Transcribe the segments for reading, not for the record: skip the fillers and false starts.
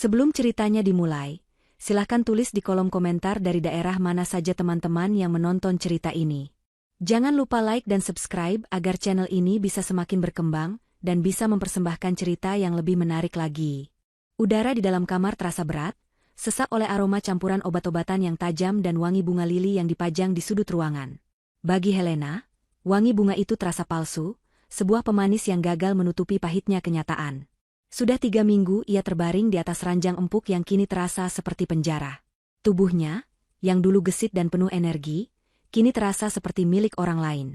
Sebelum ceritanya dimulai, silahkan tulis di kolom komentar dari daerah mana saja teman-teman yang menonton cerita ini. Jangan lupa like dan subscribe agar channel ini bisa semakin berkembang dan bisa mempersembahkan cerita yang lebih menarik lagi. Udara di dalam kamar terasa berat, sesak oleh aroma campuran obat-obatan yang tajam dan wangi bunga lili yang dipajang di sudut ruangan. Bagi Helena, wangi bunga itu terasa palsu, sebuah pemanis yang gagal menutupi pahitnya kenyataan. Sudah 3 minggu ia terbaring di atas ranjang empuk yang kini terasa seperti penjara. Tubuhnya, yang dulu gesit dan penuh energi, kini terasa seperti milik orang lain.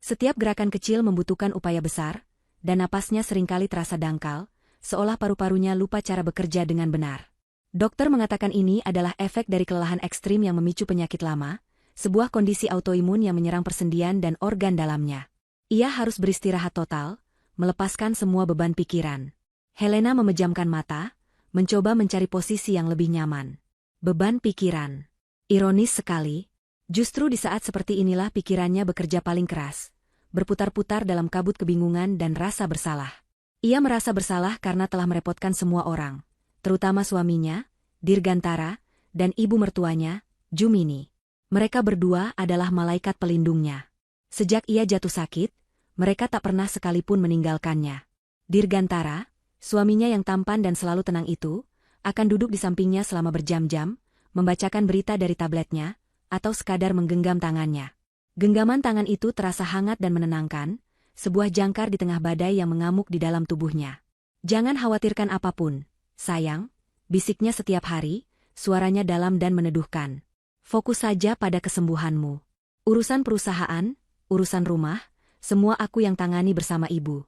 Setiap gerakan kecil membutuhkan upaya besar, dan napasnya seringkali terasa dangkal, seolah paru-parunya lupa cara bekerja dengan benar. Dokter mengatakan ini adalah efek dari kelelahan ekstrim yang memicu penyakit lama, sebuah kondisi autoimun yang menyerang persendian dan organ dalamnya. Ia harus beristirahat total, melepaskan semua beban pikiran. Helena memejamkan mata, mencoba mencari posisi yang lebih nyaman. Beban pikiran. Ironis sekali, justru di saat seperti inilah pikirannya bekerja paling keras, berputar-putar dalam kabut kebingungan dan rasa bersalah. Ia merasa bersalah karena telah merepotkan semua orang, terutama suaminya, Dirgantara, dan ibu mertuanya, Jumini. Mereka berdua adalah malaikat pelindungnya. Sejak ia jatuh sakit, mereka tak pernah sekalipun meninggalkannya. Dirgantara, suaminya yang tampan dan selalu tenang itu, akan duduk di sampingnya selama berjam-jam, membacakan berita dari tabletnya, atau sekadar menggenggam tangannya. Genggaman tangan itu terasa hangat dan menenangkan, sebuah jangkar di tengah badai yang mengamuk di dalam tubuhnya. Jangan khawatirkan apapun, sayang, bisiknya setiap hari, suaranya dalam dan meneduhkan. Fokus saja pada kesembuhanmu. Urusan perusahaan, urusan rumah, semua aku yang tangani bersama ibu.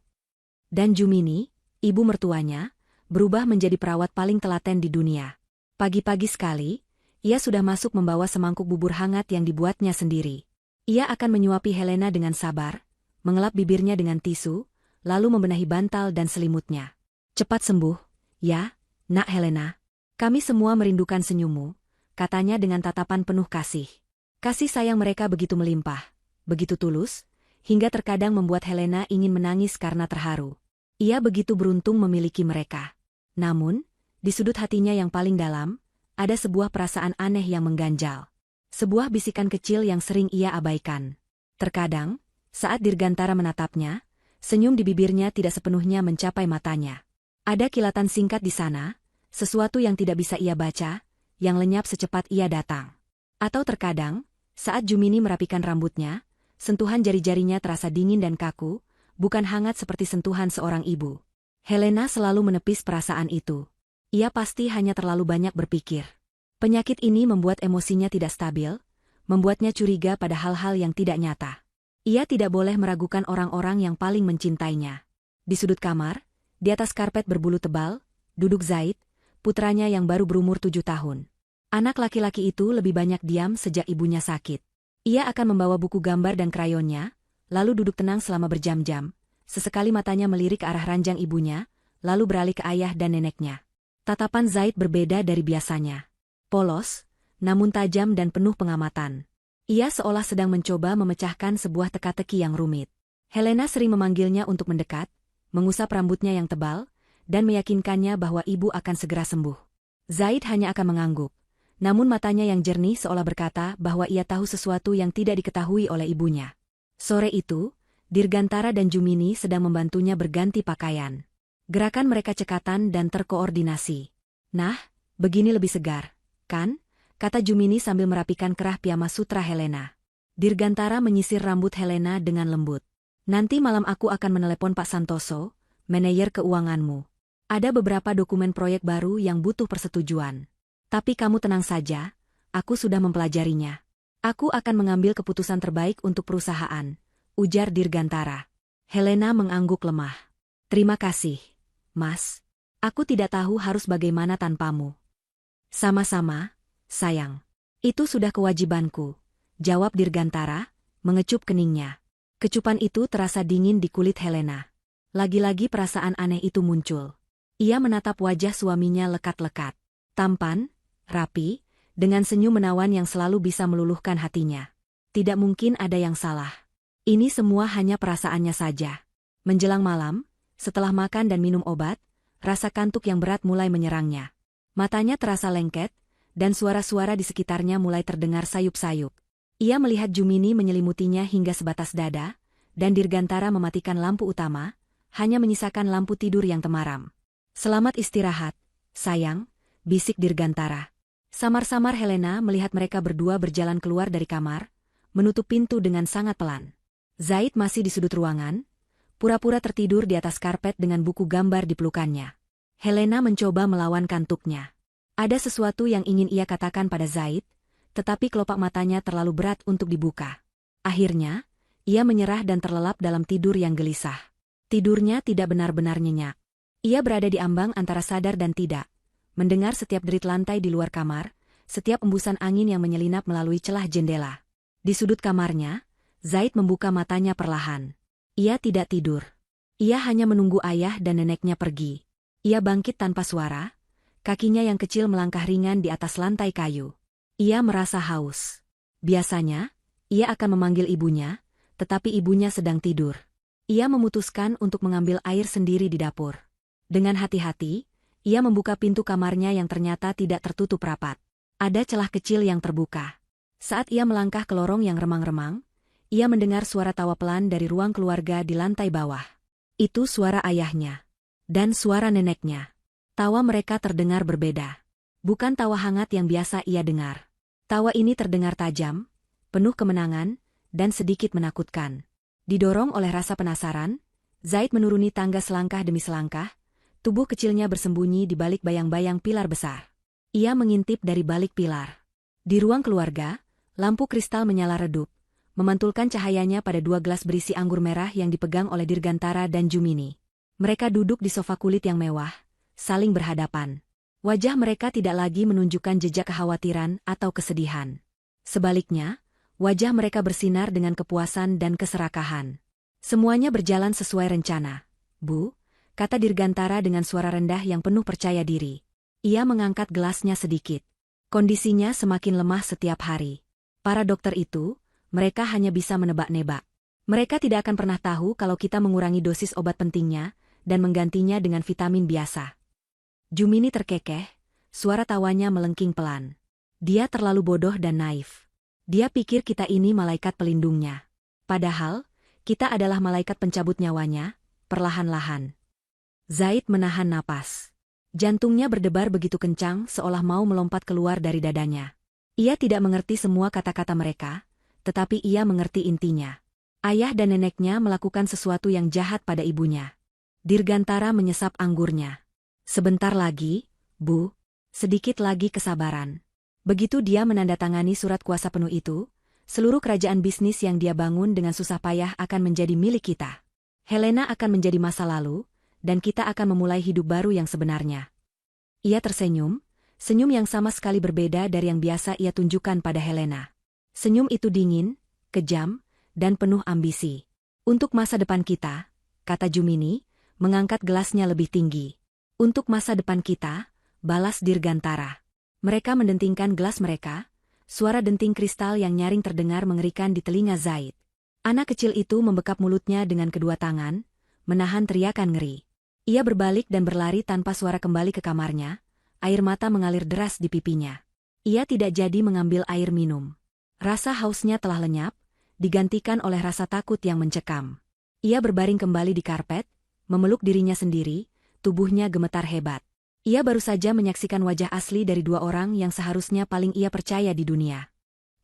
Dan Jumini, ibu mertuanya, berubah menjadi perawat paling telaten di dunia. Pagi-pagi sekali, ia sudah masuk membawa semangkuk bubur hangat yang dibuatnya sendiri. Ia akan menyuapi Helena dengan sabar, mengelap bibirnya dengan tisu, lalu membenahi bantal dan selimutnya. Cepat sembuh, ya, nak Helena. Kami semua merindukan senyummu, katanya dengan tatapan penuh kasih. Kasih sayang mereka begitu melimpah, begitu tulus, hingga terkadang membuat Helena ingin menangis karena terharu. Ia begitu beruntung memiliki mereka. Namun, di sudut hatinya yang paling dalam, ada sebuah perasaan aneh yang mengganjal. Sebuah bisikan kecil yang sering ia abaikan. Terkadang, saat Dirgantara menatapnya, senyum di bibirnya tidak sepenuhnya mencapai matanya. Ada kilatan singkat di sana, sesuatu yang tidak bisa ia baca, yang lenyap secepat ia datang. Atau terkadang, saat Jumini merapikan rambutnya, sentuhan jari-jarinya terasa dingin dan kaku, bukan hangat seperti sentuhan seorang ibu. Helena selalu menepis perasaan itu. Ia pasti hanya terlalu banyak berpikir. Penyakit ini membuat emosinya tidak stabil, membuatnya curiga pada hal-hal yang tidak nyata. Ia tidak boleh meragukan orang-orang yang paling mencintainya. Di sudut kamar, di atas karpet berbulu tebal, duduk Zaid, putranya yang baru berumur 7 tahun. Anak laki-laki itu lebih banyak diam sejak ibunya sakit. Ia akan membawa buku gambar dan krayonnya, lalu duduk tenang selama berjam-jam, sesekali matanya melirik ke arah ranjang ibunya, lalu beralih ke ayah dan neneknya. Tatapan Zaid berbeda dari biasanya. Polos, namun tajam dan penuh pengamatan. Ia seolah sedang mencoba memecahkan sebuah teka-teki yang rumit. Helena sering memanggilnya untuk mendekat, mengusap rambutnya yang tebal, dan meyakinkannya bahwa ibu akan segera sembuh. Zaid hanya akan mengangguk, namun matanya yang jernih seolah berkata bahwa ia tahu sesuatu yang tidak diketahui oleh ibunya. Sore itu, Dirgantara dan Jumini sedang membantunya berganti pakaian. Gerakan mereka cekatan dan terkoordinasi. Nah, begini lebih segar, kan? Kata Jumini sambil merapikan kerah piyama sutra Helena. Dirgantara menyisir rambut Helena dengan lembut. Nanti malam aku akan menelepon Pak Santoso, manajer keuanganmu. Ada beberapa dokumen proyek baru yang butuh persetujuan. Tapi kamu tenang saja, aku sudah mempelajarinya. Aku akan mengambil keputusan terbaik untuk perusahaan, ujar Dirgantara. Helena mengangguk lemah. Terima kasih, Mas. Aku tidak tahu harus bagaimana tanpamu. Sama-sama, sayang. Itu sudah kewajibanku, jawab Dirgantara, mengecup keningnya. Kecupan itu terasa dingin di kulit Helena. Lagi-lagi perasaan aneh itu muncul. Ia menatap wajah suaminya lekat-lekat. Tampan, rapi, dengan senyum menawan yang selalu bisa meluluhkan hatinya. Tidak mungkin ada yang salah. Ini semua hanya perasaannya saja. Menjelang malam, setelah makan dan minum obat, rasa kantuk yang berat mulai menyerangnya. Matanya terasa lengket, dan suara-suara di sekitarnya mulai terdengar sayup-sayup. Ia melihat Jumini menyelimutinya hingga sebatas dada, dan Dirgantara mematikan lampu utama, hanya menyisakan lampu tidur yang temaram. "Selamat istirahat, sayang," bisik Dirgantara. Samar-samar Helena melihat mereka berdua berjalan keluar dari kamar, menutup pintu dengan sangat pelan. Zaid masih di sudut ruangan, pura-pura tertidur di atas karpet dengan buku gambar di pelukannya. Helena mencoba melawan kantuknya. Ada sesuatu yang ingin ia katakan pada Zaid, tetapi kelopak matanya terlalu berat untuk dibuka. Akhirnya, ia menyerah dan terlelap dalam tidur yang gelisah. Tidurnya tidak benar-benar nyenyak. Ia berada di ambang antara sadar dan tidak, mendengar setiap derit lantai di luar kamar, setiap embusan angin yang menyelinap melalui celah jendela. Di sudut kamarnya, Zaid membuka matanya perlahan. Ia tidak tidur. Ia hanya menunggu ayah dan neneknya pergi. Ia bangkit tanpa suara, kakinya yang kecil melangkah ringan di atas lantai kayu. Ia merasa haus. Biasanya, ia akan memanggil ibunya, tetapi ibunya sedang tidur. Ia memutuskan untuk mengambil air sendiri di dapur. Dengan hati-hati, ia membuka pintu kamarnya yang ternyata tidak tertutup rapat. Ada celah kecil yang terbuka. Saat ia melangkah ke lorong yang remang-remang, ia mendengar suara tawa pelan dari ruang keluarga di lantai bawah. Itu suara ayahnya. Dan suara neneknya. Tawa mereka terdengar berbeda. Bukan tawa hangat yang biasa ia dengar. Tawa ini terdengar tajam, penuh kemenangan, dan sedikit menakutkan. Didorong oleh rasa penasaran, Zaid menuruni tangga selangkah demi selangkah, tubuh kecilnya bersembunyi di balik bayang-bayang pilar besar. Ia mengintip dari balik pilar. Di ruang keluarga, lampu kristal menyala redup, memantulkan cahayanya pada 2 gelas berisi anggur merah yang dipegang oleh Dirgantara dan Jumini. Mereka duduk di sofa kulit yang mewah, saling berhadapan. Wajah mereka tidak lagi menunjukkan jejak kekhawatiran atau kesedihan. Sebaliknya, wajah mereka bersinar dengan kepuasan dan keserakahan. Semuanya berjalan sesuai rencana. "Bu," kata Dirgantara dengan suara rendah yang penuh percaya diri. Ia mengangkat gelasnya sedikit. Kondisinya semakin lemah setiap hari. Para dokter itu, mereka hanya bisa menebak-nebak. Mereka tidak akan pernah tahu kalau kita mengurangi dosis obat pentingnya dan menggantinya dengan vitamin biasa. Jumini terkekeh, suara tawanya melengking pelan. Dia terlalu bodoh dan naif. Dia pikir kita ini malaikat pelindungnya. Padahal, kita adalah malaikat pencabut nyawanya, perlahan-lahan. Zaid menahan napas. Jantungnya berdebar begitu kencang seolah mau melompat keluar dari dadanya. Ia tidak mengerti semua kata-kata mereka, tetapi ia mengerti intinya. Ayah dan neneknya melakukan sesuatu yang jahat pada ibunya. Dirgantara menyesap anggurnya. "Sebentar lagi, Bu. Sedikit lagi kesabaran." Begitu dia menandatangani surat kuasa penuh itu, seluruh kerajaan bisnis yang dia bangun dengan susah payah akan menjadi milik kita. Helena akan menjadi masa lalu, dan kita akan memulai hidup baru yang sebenarnya. Ia tersenyum, senyum yang sama sekali berbeda dari yang biasa ia tunjukkan pada Helena. Senyum itu dingin, kejam, dan penuh ambisi. "Untuk masa depan kita," kata Jumini, mengangkat gelasnya lebih tinggi. "Untuk masa depan kita," balas Dirgantara. Mereka mendentingkan gelas mereka, suara denting kristal yang nyaring terdengar mengerikan di telinga Zaid. Anak kecil itu membekap mulutnya dengan kedua tangan, menahan teriakan ngeri. Ia berbalik dan berlari tanpa suara kembali ke kamarnya, air mata mengalir deras di pipinya. Ia tidak jadi mengambil air minum. Rasa hausnya telah lenyap, digantikan oleh rasa takut yang mencekam. Ia berbaring kembali di karpet, memeluk dirinya sendiri, tubuhnya gemetar hebat. Ia baru saja menyaksikan wajah asli dari 2 orang yang seharusnya paling ia percaya di dunia.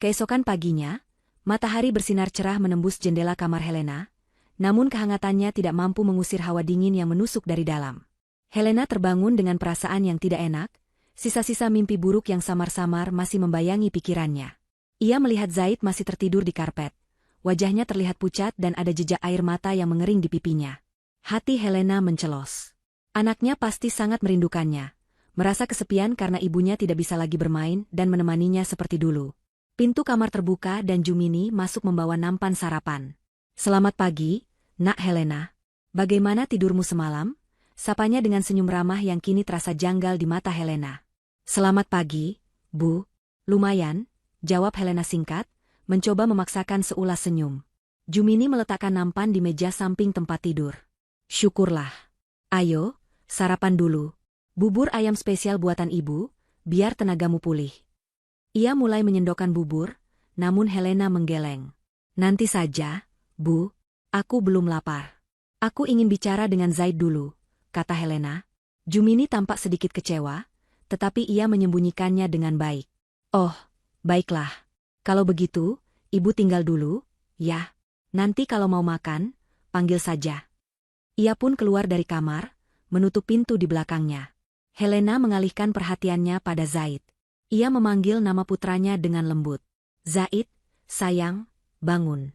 Keesokan paginya, matahari bersinar cerah menembus jendela kamar Helena, namun kehangatannya tidak mampu mengusir hawa dingin yang menusuk dari dalam. Helena terbangun dengan perasaan yang tidak enak, sisa-sisa mimpi buruk yang samar-samar masih membayangi pikirannya. Ia melihat Zaid masih tertidur di karpet. Wajahnya terlihat pucat dan ada jejak air mata yang mengering di pipinya. Hati Helena mencelos. Anaknya pasti sangat merindukannya, merasa kesepian karena ibunya tidak bisa lagi bermain dan menemaninya seperti dulu. Pintu kamar terbuka dan Jumini masuk membawa nampan sarapan. "Selamat pagi, Nak Helena. Bagaimana tidurmu semalam?" Sapanya dengan senyum ramah yang kini terasa janggal di mata Helena. "Selamat pagi, Bu." "Lumayan," jawab Helena singkat, mencoba memaksakan seulas senyum. Jumini meletakkan nampan di meja samping tempat tidur. "Syukurlah. Ayo, sarapan dulu." Bubur ayam spesial buatan ibu, biar tenagamu pulih. Ia mulai menyendokkan bubur, namun Helena menggeleng. Nanti saja, Bu. Aku belum lapar. Aku ingin bicara dengan Zaid dulu, kata Helena. Jumini tampak sedikit kecewa, tetapi ia menyembunyikannya dengan baik. Oh, baiklah. Kalau begitu, ibu tinggal dulu, ya. Nanti kalau mau makan, panggil saja. Ia pun keluar dari kamar, menutup pintu di belakangnya. Helena mengalihkan perhatiannya pada Zaid. Ia memanggil nama putranya dengan lembut. Zaid, sayang, bangun.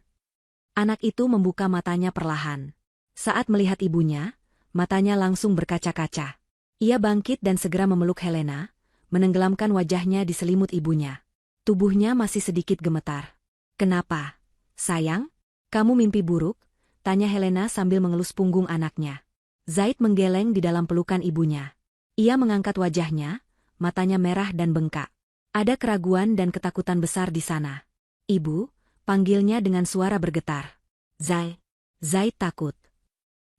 Anak itu membuka matanya perlahan. Saat melihat ibunya, matanya langsung berkaca-kaca. Ia bangkit dan segera memeluk Helena, menenggelamkan wajahnya di selimut ibunya. Tubuhnya masih sedikit gemetar. Kenapa, sayang? Kamu mimpi buruk? Tanya Helena sambil mengelus punggung anaknya. Zaid menggeleng di dalam pelukan ibunya. Ia mengangkat wajahnya, matanya merah dan bengkak. Ada keraguan dan ketakutan besar di sana. Ibu, panggilnya dengan suara bergetar. Zaid takut.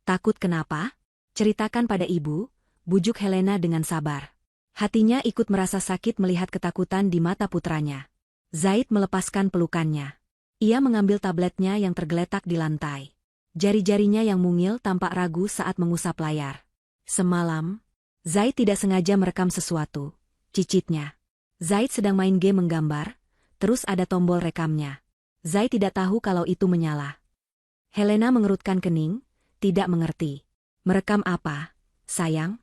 Takut kenapa? Ceritakan pada ibu, bujuk Helena dengan sabar. Hatinya ikut merasa sakit melihat ketakutan di mata putranya. Zaid melepaskan pelukannya. Ia mengambil tabletnya yang tergeletak di lantai. Jari-jarinya yang mungil tampak ragu saat mengusap layar. Semalam, Zaid tidak sengaja merekam sesuatu, cicitnya. Zaid sedang main game menggambar, terus ada tombol rekamnya. Zaid tidak tahu kalau itu menyala. Helena mengerutkan kening, tidak mengerti. Merekam apa, sayang?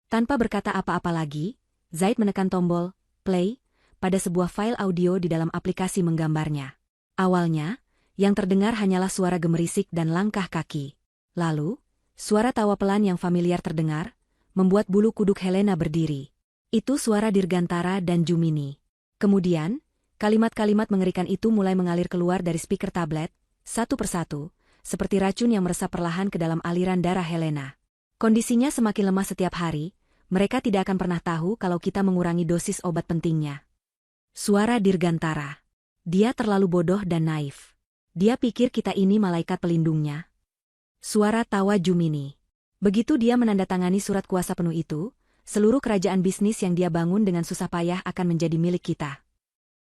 Tanpa berkata apa-apa lagi, Zaid menekan tombol play pada sebuah file audio di dalam aplikasi menggambarnya. Awalnya, yang terdengar hanyalah suara gemerisik dan langkah kaki. Lalu, suara tawa pelan yang familiar terdengar, membuat bulu kuduk Helena berdiri. Itu suara Dirgantara dan Jumini. Kemudian, kalimat-kalimat mengerikan itu mulai mengalir keluar dari speaker tablet, satu persatu, seperti racun yang meresap perlahan ke dalam aliran darah Helena. Kondisinya semakin lemah setiap hari, mereka tidak akan pernah tahu kalau kita mengurangi dosis obat pentingnya. Suara Dirgantara. Dia terlalu bodoh dan naif. Dia pikir kita ini malaikat pelindungnya. Suara tawa Jumini. Begitu dia menandatangani surat kuasa penuh itu, seluruh kerajaan bisnis yang dia bangun dengan susah payah akan menjadi milik kita.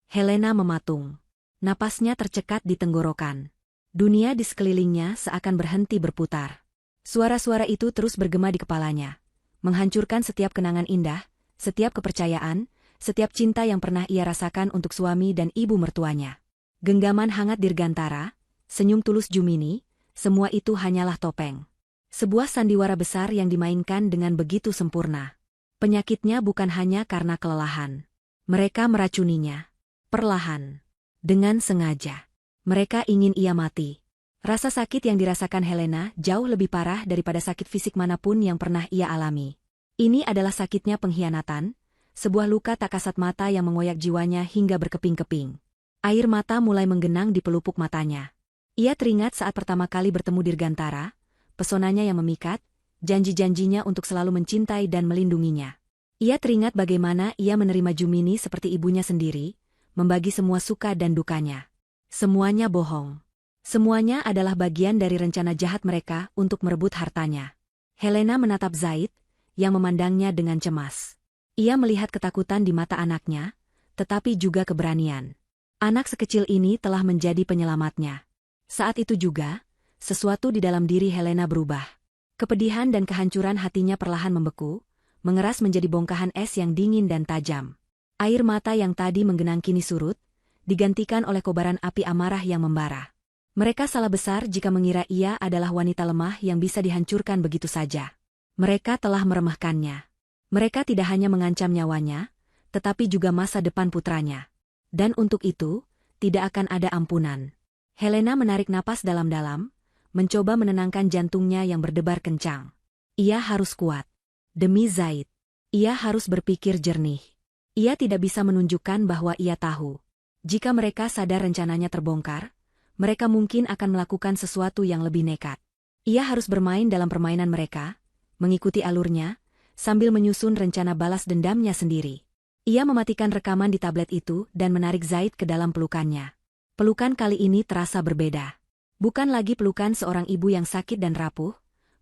Helena mematung. Napasnya tercekat di tenggorokan. Dunia di sekelilingnya seakan berhenti berputar. Suara-suara itu terus bergema di kepalanya, menghancurkan setiap kenangan indah, setiap kepercayaan, setiap cinta yang pernah ia rasakan untuk suami dan ibu mertuanya. Genggaman hangat Dirgantara, senyum tulus Jumini, semua itu hanyalah topeng. Sebuah sandiwara besar yang dimainkan dengan begitu sempurna. Penyakitnya bukan hanya karena kelelahan. Mereka meracuninya. Perlahan. Dengan sengaja. Mereka ingin ia mati. Rasa sakit yang dirasakan Helena jauh lebih parah daripada sakit fisik manapun yang pernah ia alami. Ini adalah sakitnya pengkhianatan, sebuah luka tak kasat mata yang mengoyak jiwanya hingga berkeping-keping. Air mata mulai menggenang di pelupuk matanya. Ia teringat saat pertama kali bertemu Dirgantara, pesonanya yang memikat, janji-janjinya untuk selalu mencintai dan melindunginya. Ia teringat bagaimana ia menerima Jumini seperti ibunya sendiri, membagi semua suka dan dukanya. Semuanya bohong. Semuanya adalah bagian dari rencana jahat mereka untuk merebut hartanya. Helena menatap Zaid, yang memandangnya dengan cemas. Ia melihat ketakutan di mata anaknya, tetapi juga keberanian. Anak sekecil ini telah menjadi penyelamatnya. Saat itu juga, sesuatu di dalam diri Helena berubah. Kepedihan dan kehancuran hatinya perlahan membeku, mengeras menjadi bongkahan es yang dingin dan tajam. Air mata yang tadi menggenang kini surut, digantikan oleh kobaran api amarah yang membara. Mereka salah besar jika mengira ia adalah wanita lemah yang bisa dihancurkan begitu saja. Mereka telah meremehkannya. Mereka tidak hanya mengancam nyawanya, tetapi juga masa depan putranya. Dan untuk itu, tidak akan ada ampunan. Helena menarik napas dalam-dalam, mencoba menenangkan jantungnya yang berdebar kencang. Ia harus kuat. Demi Zaid. Ia harus berpikir jernih. Ia tidak bisa menunjukkan bahwa ia tahu. Jika mereka sadar rencananya terbongkar, mereka mungkin akan melakukan sesuatu yang lebih nekat. Ia harus bermain dalam permainan mereka, mengikuti alurnya, sambil menyusun rencana balas dendamnya sendiri. Ia mematikan rekaman di tablet itu dan menarik Zaid ke dalam pelukannya. Pelukan kali ini terasa berbeda. Bukan lagi pelukan seorang ibu yang sakit dan rapuh,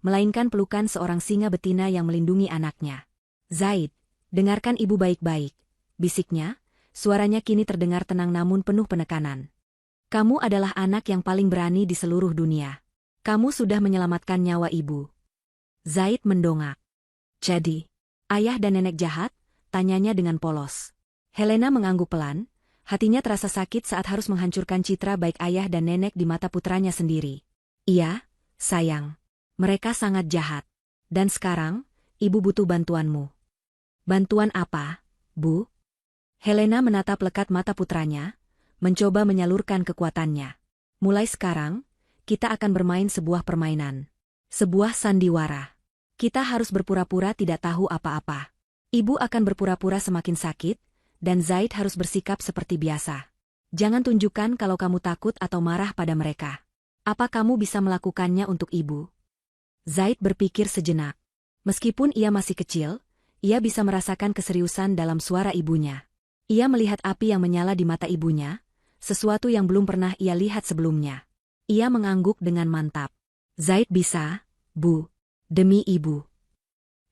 melainkan pelukan seorang singa betina yang melindungi anaknya. Zaid, dengarkan ibu baik-baik, bisiknya, suaranya kini terdengar tenang namun penuh penekanan. Kamu adalah anak yang paling berani di seluruh dunia. Kamu sudah menyelamatkan nyawa ibu. Zaid mendongak. Jadi, ayah dan nenek jahat? Tanyanya dengan polos. Helena mengangguk pelan, hatinya terasa sakit saat harus menghancurkan citra baik ayah dan nenek di mata putranya sendiri. Iya, sayang. Mereka sangat jahat. Dan sekarang, ibu butuh bantuanmu. Bantuan apa, Bu? Helena menatap lekat mata putranya, mencoba menyalurkan kekuatannya. Mulai sekarang, kita akan bermain sebuah permainan. Sebuah sandiwara. Kita harus berpura-pura tidak tahu apa-apa. Ibu akan berpura-pura semakin sakit, dan Zaid harus bersikap seperti biasa. Jangan tunjukkan kalau kamu takut atau marah pada mereka. Apa kamu bisa melakukannya untuk ibu? Zaid berpikir sejenak. Meskipun ia masih kecil, ia bisa merasakan keseriusan dalam suara ibunya. Ia melihat api yang menyala di mata ibunya, sesuatu yang belum pernah ia lihat sebelumnya. Ia mengangguk dengan mantap. Zaid bisa, Bu. Demi ibu.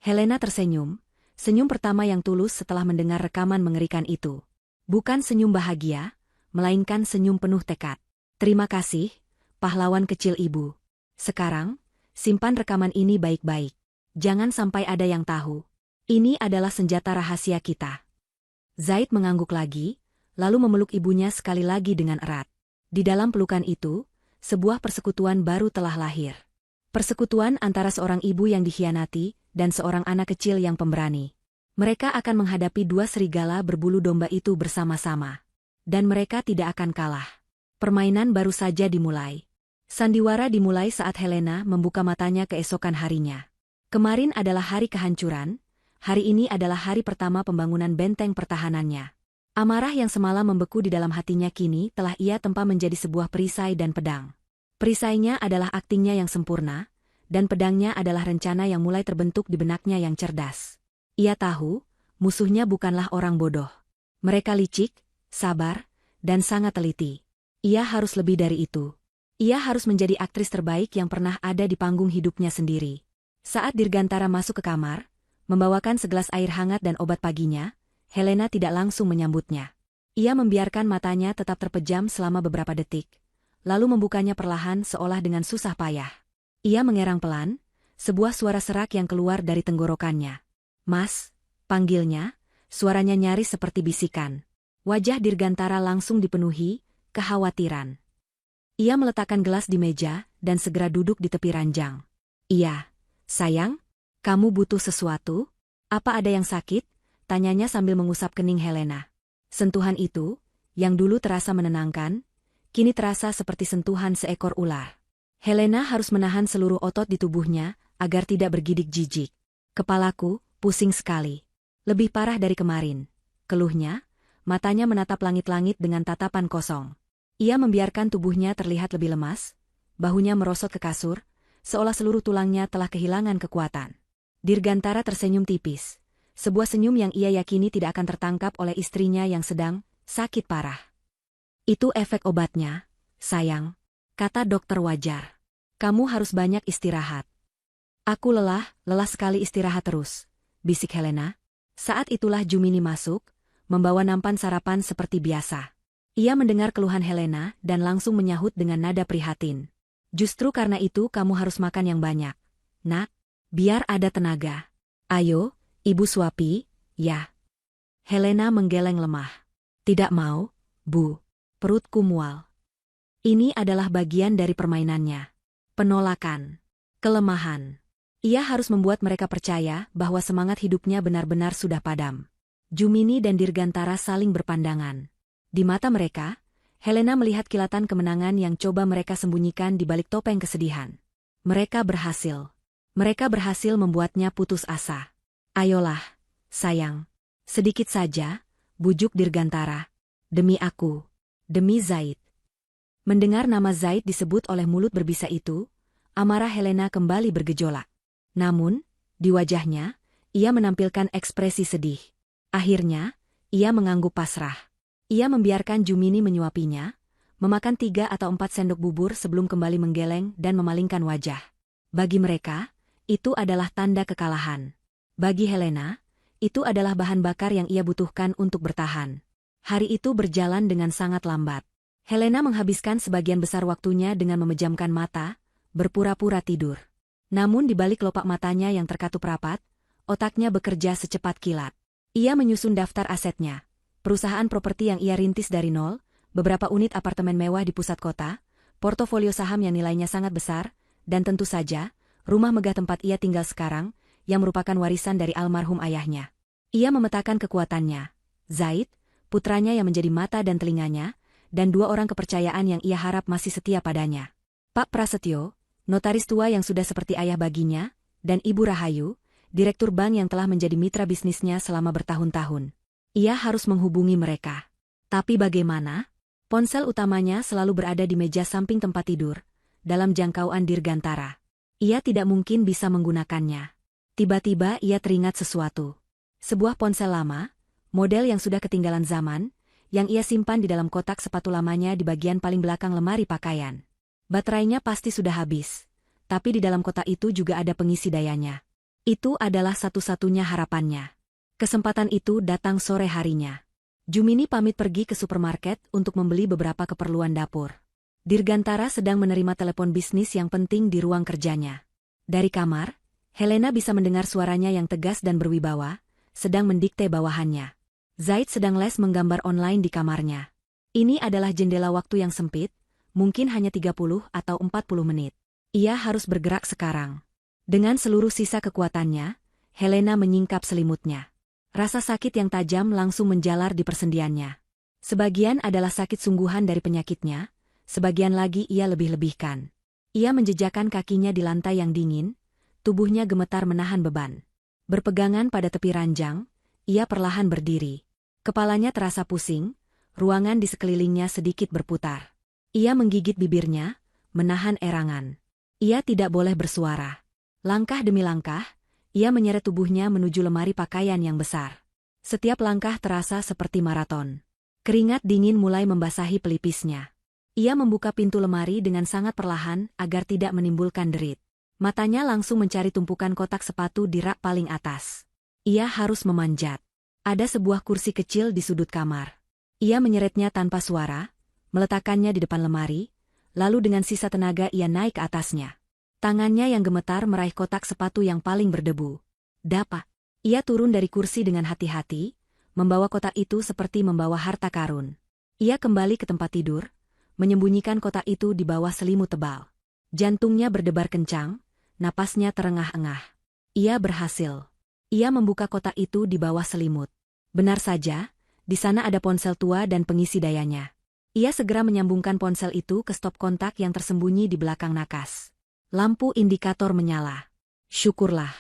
Helena tersenyum, senyum pertama yang tulus setelah mendengar rekaman mengerikan itu. Bukan senyum bahagia, melainkan senyum penuh tekad. Terima kasih, pahlawan kecil ibu. Sekarang, simpan rekaman ini baik-baik. Jangan sampai ada yang tahu. Ini adalah senjata rahasia kita. Zaid mengangguk lagi, lalu memeluk ibunya sekali lagi dengan erat. Di dalam pelukan itu, sebuah persekutuan baru telah lahir. Persekutuan antara seorang ibu yang dikhianati dan seorang anak kecil yang pemberani. Mereka akan menghadapi dua serigala berbulu domba itu bersama-sama. Dan mereka tidak akan kalah. Permainan baru saja dimulai. Sandiwara dimulai saat Helena membuka matanya keesokan harinya. Kemarin adalah hari kehancuran, hari ini adalah hari pertama pembangunan benteng pertahanannya. Amarah yang semalam membeku di dalam hatinya kini telah ia tempa menjadi sebuah perisai dan pedang. Perisainya adalah aktingnya yang sempurna, dan pedangnya adalah rencana yang mulai terbentuk di benaknya yang cerdas. Ia tahu, musuhnya bukanlah orang bodoh. Mereka licik, sabar, dan sangat teliti. Ia harus lebih dari itu. Ia harus menjadi aktris terbaik yang pernah ada di panggung hidupnya sendiri. Saat Dirgantara masuk ke kamar, membawakan segelas air hangat dan obat paginya, Helena tidak langsung menyambutnya. Ia membiarkan matanya tetap terpejam selama beberapa detik, lalu membukanya perlahan seolah dengan susah payah. Ia mengerang pelan, sebuah suara serak yang keluar dari tenggorokannya. "Mas," panggilnya, suaranya nyaris seperti bisikan. Wajah Dirgantara langsung dipenuhi kekhawatiran. Ia meletakkan gelas di meja dan segera duduk di tepi ranjang. "Iya, sayang, kamu butuh sesuatu? Apa ada yang sakit?" tanyanya sambil mengusap kening Helena. Sentuhan itu, yang dulu terasa menenangkan, kini terasa seperti sentuhan seekor ular. Helena harus menahan seluruh otot di tubuhnya agar tidak bergidik jijik. "Kepalaku pusing sekali. Lebih parah dari kemarin," keluhnya, matanya menatap langit-langit dengan tatapan kosong. Ia membiarkan tubuhnya terlihat lebih lemas, bahunya merosot ke kasur, seolah seluruh tulangnya telah kehilangan kekuatan. Dirgantara tersenyum tipis, sebuah senyum yang ia yakini tidak akan tertangkap oleh istrinya yang sedang sakit parah. "Itu efek obatnya, sayang," kata dokter wajar. "Kamu harus banyak istirahat." "Aku lelah sekali istirahat terus," bisik Helena. Saat itulah Jumini masuk, membawa nampan sarapan seperti biasa. Ia mendengar keluhan Helena dan langsung menyahut dengan nada prihatin. "Justru karena itu kamu harus makan yang banyak, Nak, biar ada tenaga. Ayo, ibu suapi, ya." Helena menggeleng lemah. "Tidak mau, Bu. Perutku mual." Ini adalah bagian dari permainannya. Penolakan. Kelemahan. Ia harus membuat mereka percaya bahwa semangat hidupnya benar-benar sudah padam. Jumini dan Dirgantara saling berpandangan. Di mata mereka, Helena melihat kilatan kemenangan yang coba mereka sembunyikan di balik topeng kesedihan. Mereka berhasil. Mereka berhasil membuatnya putus asa. "Ayolah, sayang. Sedikit saja," bujuk Dirgantara. "Demi aku. Demi Zaid." Mendengar nama Zaid disebut oleh mulut berbisa itu, amarah Helena kembali bergejolak. Namun, di wajahnya, ia menampilkan ekspresi sedih. Akhirnya, ia mengangguk pasrah. Ia membiarkan Jumini menyuapinya, memakan 3 atau 4 sendok bubur sebelum kembali menggeleng dan memalingkan wajah. Bagi mereka, itu adalah tanda kekalahan. Bagi Helena, Itu adalah bahan bakar yang ia butuhkan untuk bertahan. Hari itu berjalan dengan sangat lambat. Helena menghabiskan sebagian besar waktunya dengan memejamkan mata, berpura-pura tidur. Namun di balik kelopak matanya yang terkatup rapat, otaknya bekerja secepat kilat. Ia menyusun daftar asetnya, perusahaan properti yang ia rintis dari nol, beberapa unit apartemen mewah di pusat kota, portofolio saham yang nilainya sangat besar, dan tentu saja, rumah megah tempat ia tinggal sekarang, yang merupakan warisan dari almarhum ayahnya. Ia memetakan kekuatannya, Zaid, putranya yang menjadi mata dan telinganya, dan dua orang kepercayaan yang ia harap masih setia padanya. Pak Prasetyo, notaris tua yang sudah seperti ayah baginya, dan Ibu Rahayu, direktur bank yang telah menjadi mitra bisnisnya selama bertahun-tahun. Ia harus menghubungi mereka. Tapi bagaimana? Ponsel utamanya selalu berada di meja samping tempat tidur, dalam jangkauan Dirgantara. Ia tidak mungkin bisa menggunakannya. Tiba-tiba ia teringat sesuatu. Sebuah ponsel lama, model yang sudah ketinggalan zaman, yang ia simpan di dalam kotak sepatu lamanya di bagian paling belakang lemari pakaian. Baterainya pasti sudah habis, tapi di dalam kotak itu juga ada pengisi dayanya. Itu adalah satu-satunya harapannya. Kesempatan itu datang sore harinya. Jumini pamit pergi ke supermarket untuk membeli beberapa keperluan dapur. Dirgantara sedang menerima telepon bisnis yang penting di ruang kerjanya. Dari kamar, Helena bisa mendengar suaranya yang tegas dan berwibawa, sedang mendikte bawahannya. Zaid sedang les menggambar online di kamarnya. Ini adalah jendela waktu yang sempit, mungkin hanya 30 atau 40 menit. Ia harus bergerak sekarang. Dengan seluruh sisa kekuatannya, Helena menyingkap selimutnya. Rasa sakit yang tajam langsung menjalar di persendiannya. Sebagian adalah sakit sungguhan dari penyakitnya, sebagian lagi ia lebih-lebihkan. Ia menjejakkan kakinya di lantai yang dingin, tubuhnya gemetar menahan beban. Berpegangan pada tepi ranjang, ia perlahan berdiri. Kepalanya terasa pusing, ruangan di sekelilingnya sedikit berputar. Ia menggigit bibirnya, menahan erangan. Ia tidak boleh bersuara. Langkah demi langkah, ia menyeret tubuhnya menuju lemari pakaian yang besar. Setiap langkah terasa seperti maraton. Keringat dingin mulai membasahi pelipisnya. Ia membuka pintu lemari dengan sangat perlahan agar tidak menimbulkan derit. Matanya langsung mencari tumpukan kotak sepatu di rak paling atas. Ia harus memanjat. Ada sebuah kursi kecil di sudut kamar. Ia menyeretnya tanpa suara, meletakkannya di depan lemari, lalu dengan sisa tenaga ia naik ke atasnya. Tangannya yang gemetar meraih kotak sepatu yang paling berdebu. Dapat. Ia turun dari kursi dengan hati-hati, membawa kotak itu seperti membawa harta karun. Ia kembali ke tempat tidur, menyembunyikan kotak itu di bawah selimut tebal. Jantungnya berdebar kencang, napasnya terengah-engah. Ia berhasil. Ia membuka kotak itu di bawah selimut. Benar saja, di sana ada ponsel tua dan pengisi dayanya. Ia segera menyambungkan ponsel itu ke stop kontak yang tersembunyi di belakang nakas. Lampu indikator menyala. Syukurlah.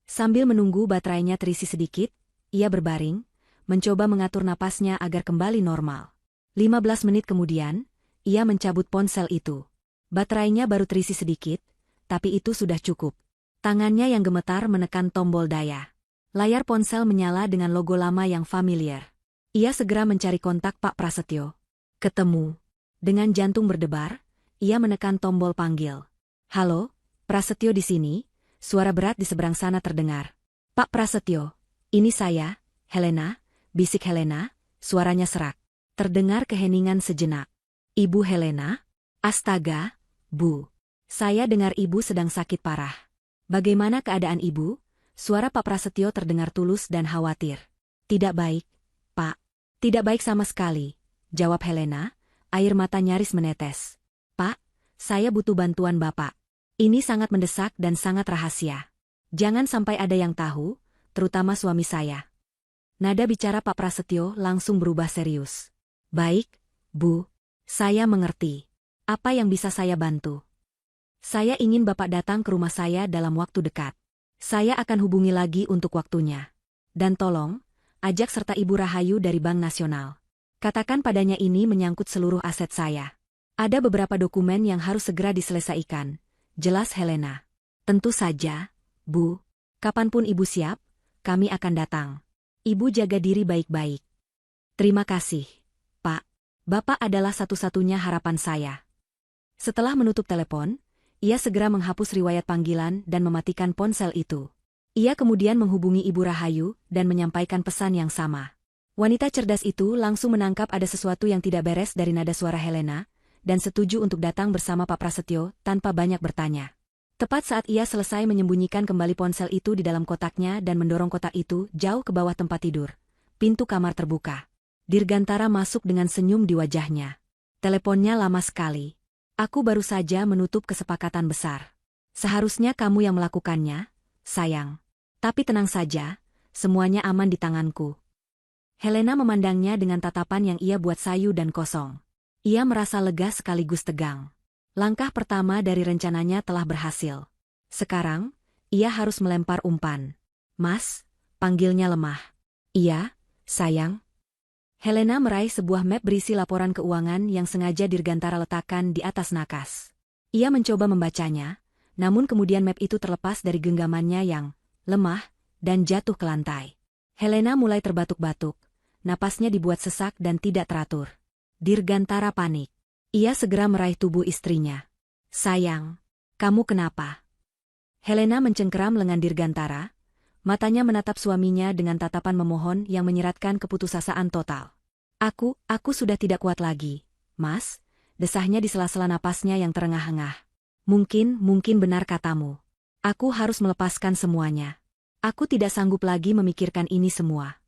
Sambil menunggu baterainya terisi sedikit, ia berbaring, mencoba mengatur napasnya agar kembali normal. 15 menit kemudian, ia mencabut ponsel itu. Baterainya baru terisi sedikit, tapi itu sudah cukup. Tangannya yang gemetar menekan tombol daya. Layar ponsel menyala dengan logo lama yang familiar. Ia segera mencari kontak Pak Prasetyo. Ketemu. Dengan jantung berdebar, ia menekan tombol panggil. Halo, Prasetyo di sini, suara berat di seberang sana terdengar. Pak Prasetyo, ini saya, Helena, bisik Helena, suaranya serak. Terdengar keheningan sejenak. Ibu Helena? Astaga, Bu. Saya dengar ibu sedang sakit parah. Bagaimana keadaan ibu? Suara Pak Prasetyo terdengar tulus dan khawatir. Tidak baik, Pak. Tidak baik sama sekali, jawab Helena, air mata nyaris menetes. Pak, saya butuh bantuan Bapak. Ini sangat mendesak dan sangat rahasia. Jangan sampai ada yang tahu, terutama suami saya. Nada bicara Pak Prasetyo langsung berubah serius. Baik, Bu. Saya mengerti. Apa yang bisa saya bantu? Saya ingin Bapak datang ke rumah saya dalam waktu dekat. Saya akan hubungi lagi untuk waktunya. Dan tolong, ajak serta Ibu Rahayu dari Bank Nasional. Katakan padanya ini menyangkut seluruh aset saya. Ada beberapa dokumen yang harus segera diselesaikan. Jelas Helena. Tentu saja, Bu. Kapanpun Ibu siap, kami akan datang. Ibu jaga diri baik-baik. Terima kasih, Pak. Bapak adalah satu-satunya harapan saya. Setelah menutup telepon, ia segera menghapus riwayat panggilan dan mematikan ponsel itu. Ia kemudian menghubungi Ibu Rahayu dan menyampaikan pesan yang sama. Wanita cerdas itu langsung menangkap ada sesuatu yang tidak beres dari nada suara Helena, dan setuju untuk datang bersama Pak Prasetyo tanpa banyak bertanya. Tepat saat ia selesai menyembunyikan kembali ponsel itu di dalam kotaknya dan mendorong kotak itu jauh ke bawah tempat tidur, pintu kamar terbuka. Dirgantara masuk dengan senyum di wajahnya. Teleponnya lama sekali. Aku baru saja menutup kesepakatan besar. Seharusnya kamu yang melakukannya, sayang. Tapi tenang saja, semuanya aman di tanganku. Helena memandangnya dengan tatapan yang ia buat sayu dan kosong. Ia merasa lega sekaligus tegang. Langkah pertama dari rencananya telah berhasil. Sekarang, ia harus melempar umpan. Mas, panggilnya lemah. Iya, sayang. Helena meraih sebuah map berisi laporan keuangan yang sengaja Dirgantara letakkan di atas nakas. Ia mencoba membacanya, namun kemudian map itu terlepas dari genggamannya yang lemah dan jatuh ke lantai. Helena mulai terbatuk-batuk. Napasnya dibuat sesak dan tidak teratur. Dirgantara panik. Ia segera meraih tubuh istrinya. Sayang, kamu kenapa? Helena mencengkeram lengan Dirgantara. Matanya menatap suaminya dengan tatapan memohon yang menyeratkan keputusasaan total. Aku sudah tidak kuat lagi, Mas, desahnya di sela-sela napasnya yang terengah-engah. Mungkin benar katamu. Aku harus melepaskan semuanya. Aku tidak sanggup lagi memikirkan ini semua.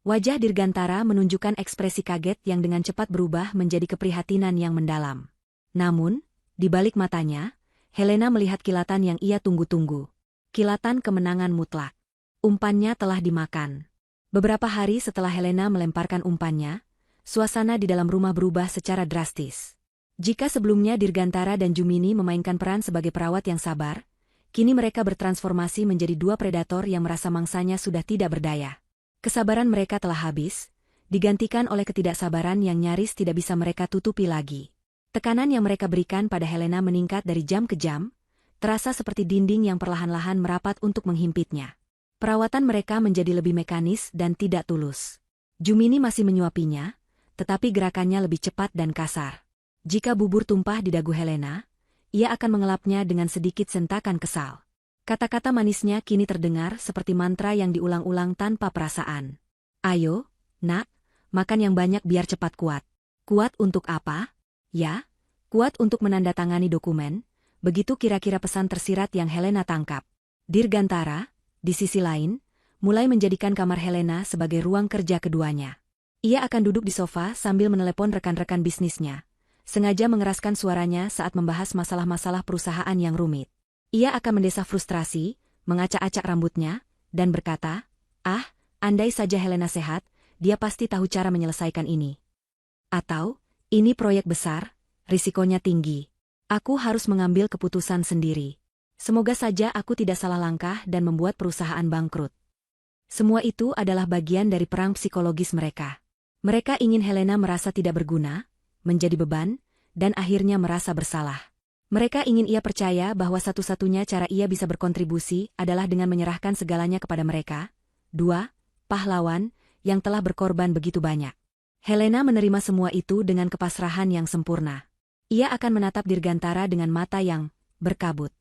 Wajah Dirgantara menunjukkan ekspresi kaget yang dengan cepat berubah menjadi keprihatinan yang mendalam. Namun, di balik matanya, Helena melihat kilatan yang ia tunggu-tunggu. Kilatan kemenangan mutlak. Umpannya telah dimakan. Beberapa hari setelah Helena melemparkan umpannya, suasana di dalam rumah berubah secara drastis. Jika sebelumnya Dirgantara dan Jumini memainkan peran sebagai perawat yang sabar, kini mereka bertransformasi menjadi dua predator yang merasa mangsanya sudah tidak berdaya. Kesabaran mereka telah habis, digantikan oleh ketidaksabaran yang nyaris tidak bisa mereka tutupi lagi. Tekanan yang mereka berikan pada Helena meningkat dari jam ke jam, terasa seperti dinding yang perlahan-lahan merapat untuk menghimpitnya. Perawatan mereka menjadi lebih mekanis dan tidak tulus. Jumini masih menyuapinya, tetapi gerakannya lebih cepat dan kasar. Jika bubur tumpah di dagu Helena, ia akan mengelapnya dengan sedikit sentakan kesal. Kata-kata manisnya kini terdengar seperti mantra yang diulang-ulang tanpa perasaan. Ayo, nak, makan yang banyak biar cepat kuat. Kuat untuk apa? Ya, kuat untuk menandatangani dokumen. Begitu kira-kira pesan tersirat yang Helena tangkap. Dirgantara, di sisi lain, mulai menjadikan kamar Helena sebagai ruang kerja keduanya. Ia akan duduk di sofa sambil menelepon rekan-rekan bisnisnya. Sengaja mengeraskan suaranya saat membahas masalah-masalah perusahaan yang rumit. Ia akan mendesah frustrasi, mengacak-acak rambutnya, dan berkata, andai saja Helena sehat, dia pasti tahu cara menyelesaikan ini. Atau, ini proyek besar, risikonya tinggi. Aku harus mengambil keputusan sendiri. Semoga saja aku tidak salah langkah dan membuat perusahaan bangkrut. Semua itu adalah bagian dari perang psikologis mereka. Mereka ingin Helena merasa tidak berguna, menjadi beban, dan akhirnya merasa bersalah. Mereka ingin ia percaya bahwa satu-satunya cara ia bisa berkontribusi adalah dengan menyerahkan segalanya kepada mereka. Dua pahlawan yang telah berkorban begitu banyak. Helena menerima semua itu dengan kepasrahan yang sempurna. Ia akan menatap Dirgantara dengan mata yang berkabut,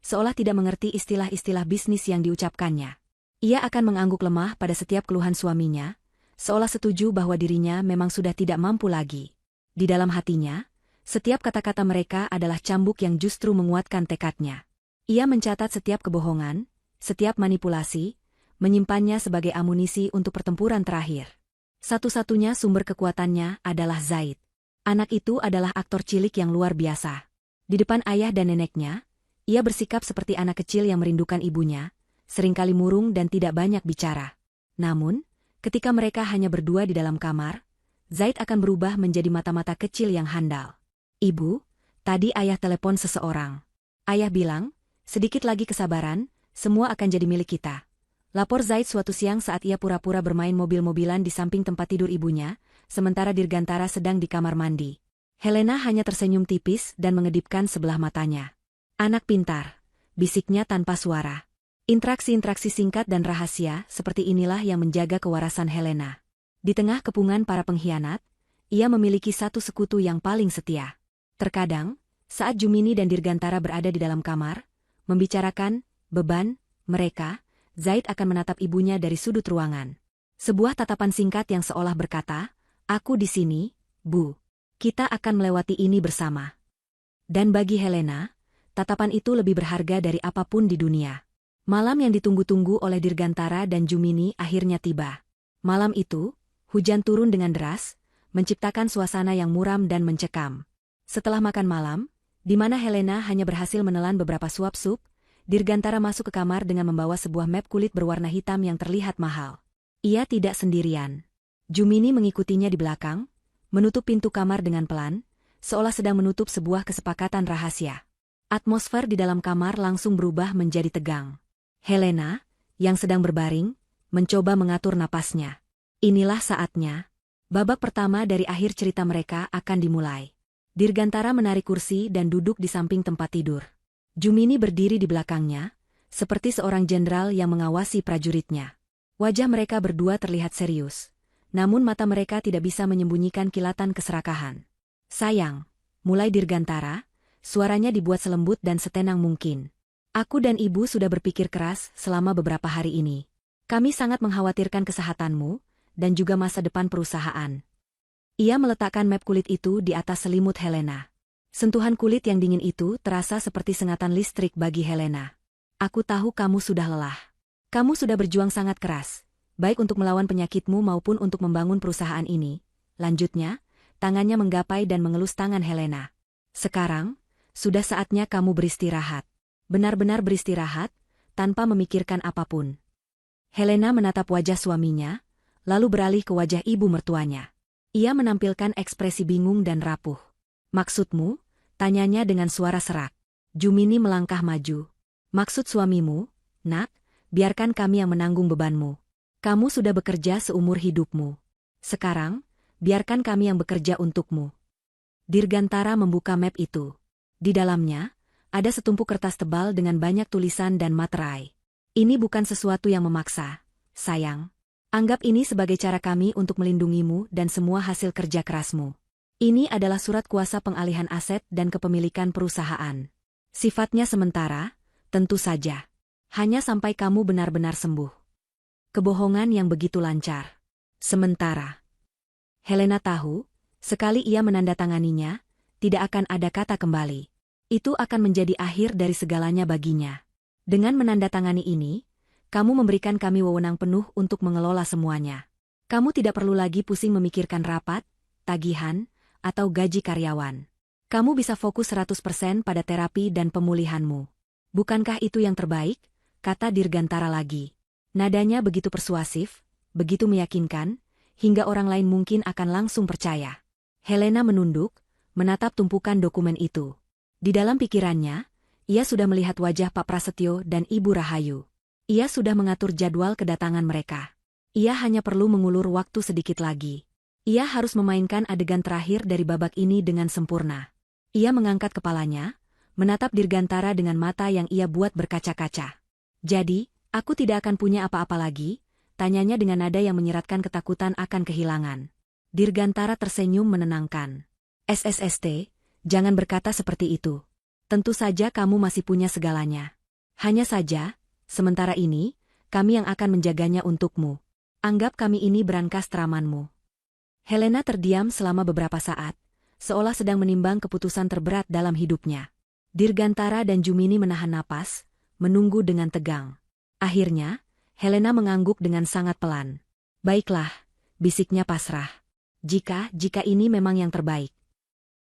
seolah tidak mengerti istilah-istilah bisnis yang diucapkannya. Ia akan mengangguk lemah pada setiap keluhan suaminya, seolah setuju bahwa dirinya memang sudah tidak mampu lagi. Di dalam hatinya, setiap kata-kata mereka adalah cambuk yang justru menguatkan tekadnya. Ia mencatat setiap kebohongan, setiap manipulasi, menyimpannya sebagai amunisi untuk pertempuran terakhir. Satu-satunya sumber kekuatannya adalah Zaid. Anak itu adalah aktor cilik yang luar biasa. Di depan ayah dan neneknya, ia bersikap seperti anak kecil yang merindukan ibunya, seringkali murung dan tidak banyak bicara. Namun, ketika mereka hanya berdua di dalam kamar, Zaid akan berubah menjadi mata-mata kecil yang handal. Ibu, tadi ayah telepon seseorang. Ayah bilang, sedikit lagi kesabaran, semua akan jadi milik kita. Lapor Zaid suatu siang saat ia pura-pura bermain mobil-mobilan di samping tempat tidur ibunya, sementara Dirgantara sedang di kamar mandi. Helena hanya tersenyum tipis dan mengedipkan sebelah matanya. Anak pintar, bisiknya tanpa suara. Interaksi-interaksi singkat dan rahasia seperti inilah yang menjaga kewarasan Helena. Di tengah kepungan para pengkhianat, ia memiliki satu sekutu yang paling setia. Terkadang, saat Jumini dan Dirgantara berada di dalam kamar, membicarakan beban mereka, Zaid akan menatap ibunya dari sudut ruangan. Sebuah tatapan singkat yang seolah berkata, "Aku di sini, Bu. Kita akan melewati ini bersama." Dan bagi Helena, tatapan itu lebih berharga dari apapun di dunia. Malam yang ditunggu-tunggu oleh Dirgantara dan Jumini akhirnya tiba. Malam itu, hujan turun dengan deras, menciptakan suasana yang muram dan mencekam. Setelah makan malam, di mana Helena hanya berhasil menelan beberapa suap sup, Dirgantara masuk ke kamar dengan membawa sebuah map kulit berwarna hitam yang terlihat mahal. Ia tidak sendirian. Jumini mengikutinya di belakang, menutup pintu kamar dengan pelan, seolah sedang menutup sebuah kesepakatan rahasia. Atmosfer di dalam kamar langsung berubah menjadi tegang. Helena, yang sedang berbaring, mencoba mengatur napasnya. Inilah saatnya. Babak pertama dari akhir cerita mereka akan dimulai. Dirgantara menarik kursi dan duduk di samping tempat tidur. Jumini berdiri di belakangnya, seperti seorang jenderal yang mengawasi prajuritnya. Wajah mereka berdua terlihat serius, namun mata mereka tidak bisa menyembunyikan kilatan keserakahan. "Sayang," mulai Dirgantara, suaranya dibuat selembut dan setenang mungkin. "Aku dan ibu sudah berpikir keras selama beberapa hari ini. Kami sangat mengkhawatirkan kesehatanmu, dan juga masa depan perusahaan." Ia meletakkan map kulit itu di atas selimut Helena. Sentuhan kulit yang dingin itu terasa seperti sengatan listrik bagi Helena. "Aku tahu kamu sudah lelah. Kamu sudah berjuang sangat keras, baik untuk melawan penyakitmu maupun untuk membangun perusahaan ini." Lanjutnya, tangannya menggapai dan mengelus tangan Helena. "Sekarang, sudah saatnya kamu beristirahat. Benar-benar beristirahat, tanpa memikirkan apapun." Helena menatap wajah suaminya, lalu beralih ke wajah ibu mertuanya. Ia menampilkan ekspresi bingung dan rapuh. "Maksudmu?" tanyanya dengan suara serak. Jumini melangkah maju. "Maksud suamimu, Nak, biarkan kami yang menanggung bebanmu. Kamu sudah bekerja seumur hidupmu. Sekarang, biarkan kami yang bekerja untukmu." Dirgantara membuka map itu. Di dalamnya, ada setumpuk kertas tebal dengan banyak tulisan dan materai. "Ini bukan sesuatu yang memaksa, sayang. Anggap ini sebagai cara kami untuk melindungimu dan semua hasil kerja kerasmu. Ini adalah surat kuasa pengalihan aset dan kepemilikan perusahaan. Sifatnya sementara, tentu saja. Hanya sampai kamu benar-benar sembuh." Kebohongan yang begitu lancar. Sementara. Helena tahu, sekali ia menandatanganinya, tidak akan ada kata kembali. Itu akan menjadi akhir dari segalanya baginya. Dengan menandatangani ini, kamu memberikan kami wewenang penuh untuk mengelola semuanya. Kamu tidak perlu lagi pusing memikirkan rapat, tagihan, atau gaji karyawan. Kamu bisa fokus 100% pada terapi dan pemulihanmu. Bukankah itu yang terbaik? Kata Dirgantara lagi. Nadanya begitu persuasif, begitu meyakinkan, hingga orang lain mungkin akan langsung percaya. Helena menunduk, menatap tumpukan dokumen itu. Di dalam pikirannya, ia sudah melihat wajah Pak Prasetyo dan Ibu Rahayu. Ia sudah mengatur jadwal kedatangan mereka. Ia hanya perlu mengulur waktu sedikit lagi. Ia harus memainkan adegan terakhir dari babak ini dengan sempurna. Ia mengangkat kepalanya, menatap Dirgantara dengan mata yang ia buat berkaca-kaca. "Jadi, aku tidak akan punya apa-apa lagi?" tanyanya dengan nada yang menyeratkan ketakutan akan kehilangan. Dirgantara tersenyum menenangkan. "SSST, jangan berkata seperti itu. Tentu saja kamu masih punya segalanya. Hanya saja, sementara ini, kami yang akan menjaganya untukmu. Anggap kami ini brankas teramanmu." Helena terdiam selama beberapa saat, seolah sedang menimbang keputusan terberat dalam hidupnya. Dirgantara dan Jumini menahan napas, menunggu dengan tegang. Akhirnya, Helena mengangguk dengan sangat pelan. "Baiklah," bisiknya pasrah. Jika ini memang yang terbaik."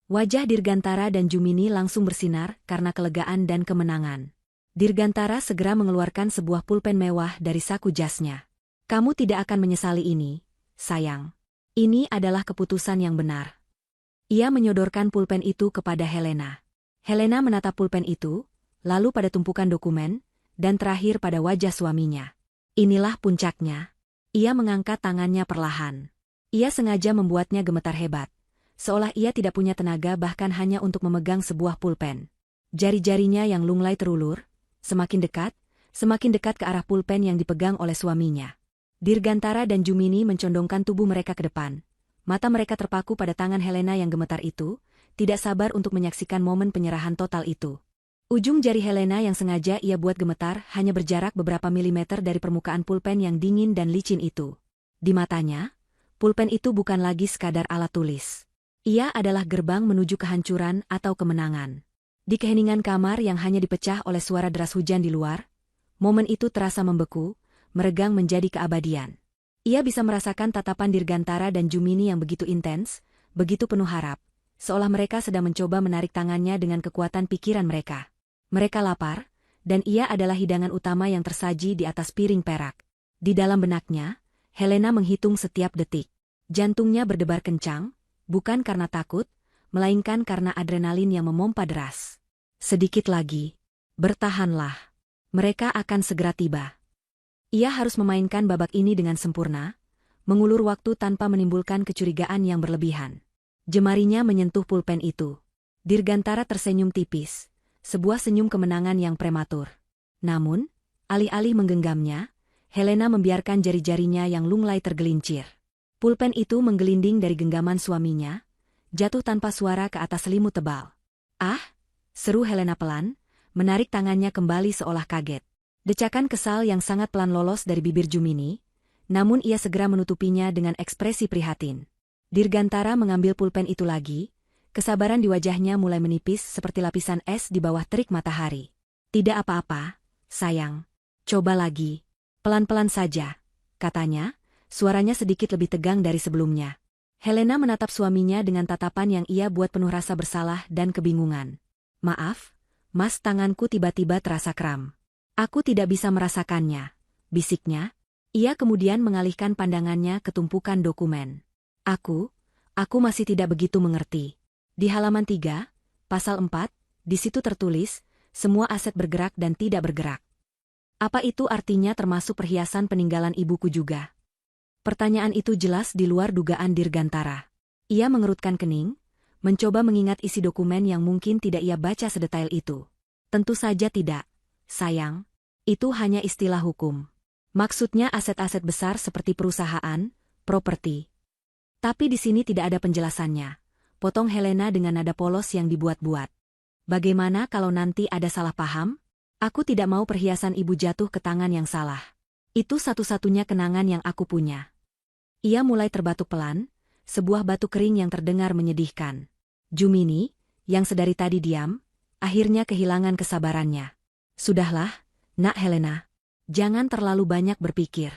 Wajah Dirgantara dan Jumini langsung bersinar karena kelegaan dan kemenangan. Dirgantara segera mengeluarkan sebuah pulpen mewah dari saku jasnya. "Kamu tidak akan menyesali ini, sayang. Ini adalah keputusan yang benar." Ia menyodorkan pulpen itu kepada Helena. Helena menatap pulpen itu, lalu pada tumpukan dokumen, dan terakhir pada wajah suaminya. Inilah puncaknya. Ia mengangkat tangannya perlahan. Ia sengaja membuatnya gemetar hebat, seolah ia tidak punya tenaga bahkan hanya untuk memegang sebuah pulpen. Jari-jarinya yang lunglai terulur, semakin dekat ke arah pulpen yang dipegang oleh suaminya. Dirgantara dan Jumini mencondongkan tubuh mereka ke depan. Mata mereka terpaku pada tangan Helena yang gemetar itu, tidak sabar untuk menyaksikan momen penyerahan total itu. Ujung jari Helena yang sengaja ia buat gemetar hanya berjarak beberapa milimeter dari permukaan pulpen yang dingin dan licin itu. Di matanya, pulpen itu bukan lagi sekadar alat tulis. Ia adalah gerbang menuju kehancuran atau kemenangan. Di keheningan kamar yang hanya dipecah oleh suara deras hujan di luar, momen itu terasa membeku, meregang menjadi keabadian. Ia bisa merasakan tatapan Dirgantara dan Jumini yang begitu intens, begitu penuh harap, seolah mereka sedang mencoba menarik tangannya dengan kekuatan pikiran mereka. Mereka lapar, dan ia adalah hidangan utama yang tersaji di atas piring perak. Di dalam benaknya, Helena menghitung setiap detik. Jantungnya berdebar kencang, bukan karena takut, melainkan karena adrenalin yang memompa deras. Sedikit lagi. Bertahanlah. Mereka akan segera tiba. Ia harus memainkan babak ini dengan sempurna, mengulur waktu tanpa menimbulkan kecurigaan yang berlebihan. Jemarinya menyentuh pulpen itu. Dirgantara tersenyum tipis. Sebuah senyum kemenangan yang prematur. Namun, alih-alih menggenggamnya, Helena membiarkan jari-jarinya yang lunglai tergelincir. Pulpen itu menggelinding dari genggaman suaminya, jatuh tanpa suara ke atas selimut tebal. "Ah!" seru Helena pelan, menarik tangannya kembali seolah kaget. Decakan kesal yang sangat pelan lolos dari bibir Jumini, namun ia segera menutupinya dengan ekspresi prihatin. Dirgantara mengambil pulpen itu lagi. Kesabaran di wajahnya mulai menipis seperti lapisan es di bawah terik matahari. "Tidak apa-apa, sayang. Coba lagi. Pelan-pelan saja," katanya, suaranya sedikit lebih tegang dari sebelumnya. Helena menatap suaminya dengan tatapan yang ia buat penuh rasa bersalah dan kebingungan. "Maaf, Mas, tanganku tiba-tiba terasa kram. Aku tidak bisa merasakannya," bisiknya. Ia kemudian mengalihkan pandangannya ke tumpukan dokumen. Aku masih tidak begitu mengerti." Di halaman 3, pasal 4, di situ tertulis, semua aset bergerak dan tidak bergerak. Apa itu artinya termasuk perhiasan peninggalan ibuku juga? Pertanyaan itu jelas di luar dugaan Dirgantara. Ia mengerutkan kening, mencoba mengingat isi dokumen yang mungkin tidak ia baca sedetail itu. Tentu saja tidak, sayang. Itu hanya istilah hukum. Maksudnya aset-aset besar seperti perusahaan, properti. Tapi di sini tidak ada penjelasannya. Potong Helena dengan nada polos yang dibuat-buat. "Bagaimana kalau nanti ada salah paham? Aku tidak mau perhiasan ibu jatuh ke tangan yang salah. Itu satu-satunya kenangan yang aku punya." Ia mulai terbatuk pelan, sebuah batuk kering yang terdengar menyedihkan. Jumini, yang sedari tadi diam, akhirnya kehilangan kesabarannya. "Sudahlah, Nak Helena. Jangan terlalu banyak berpikir.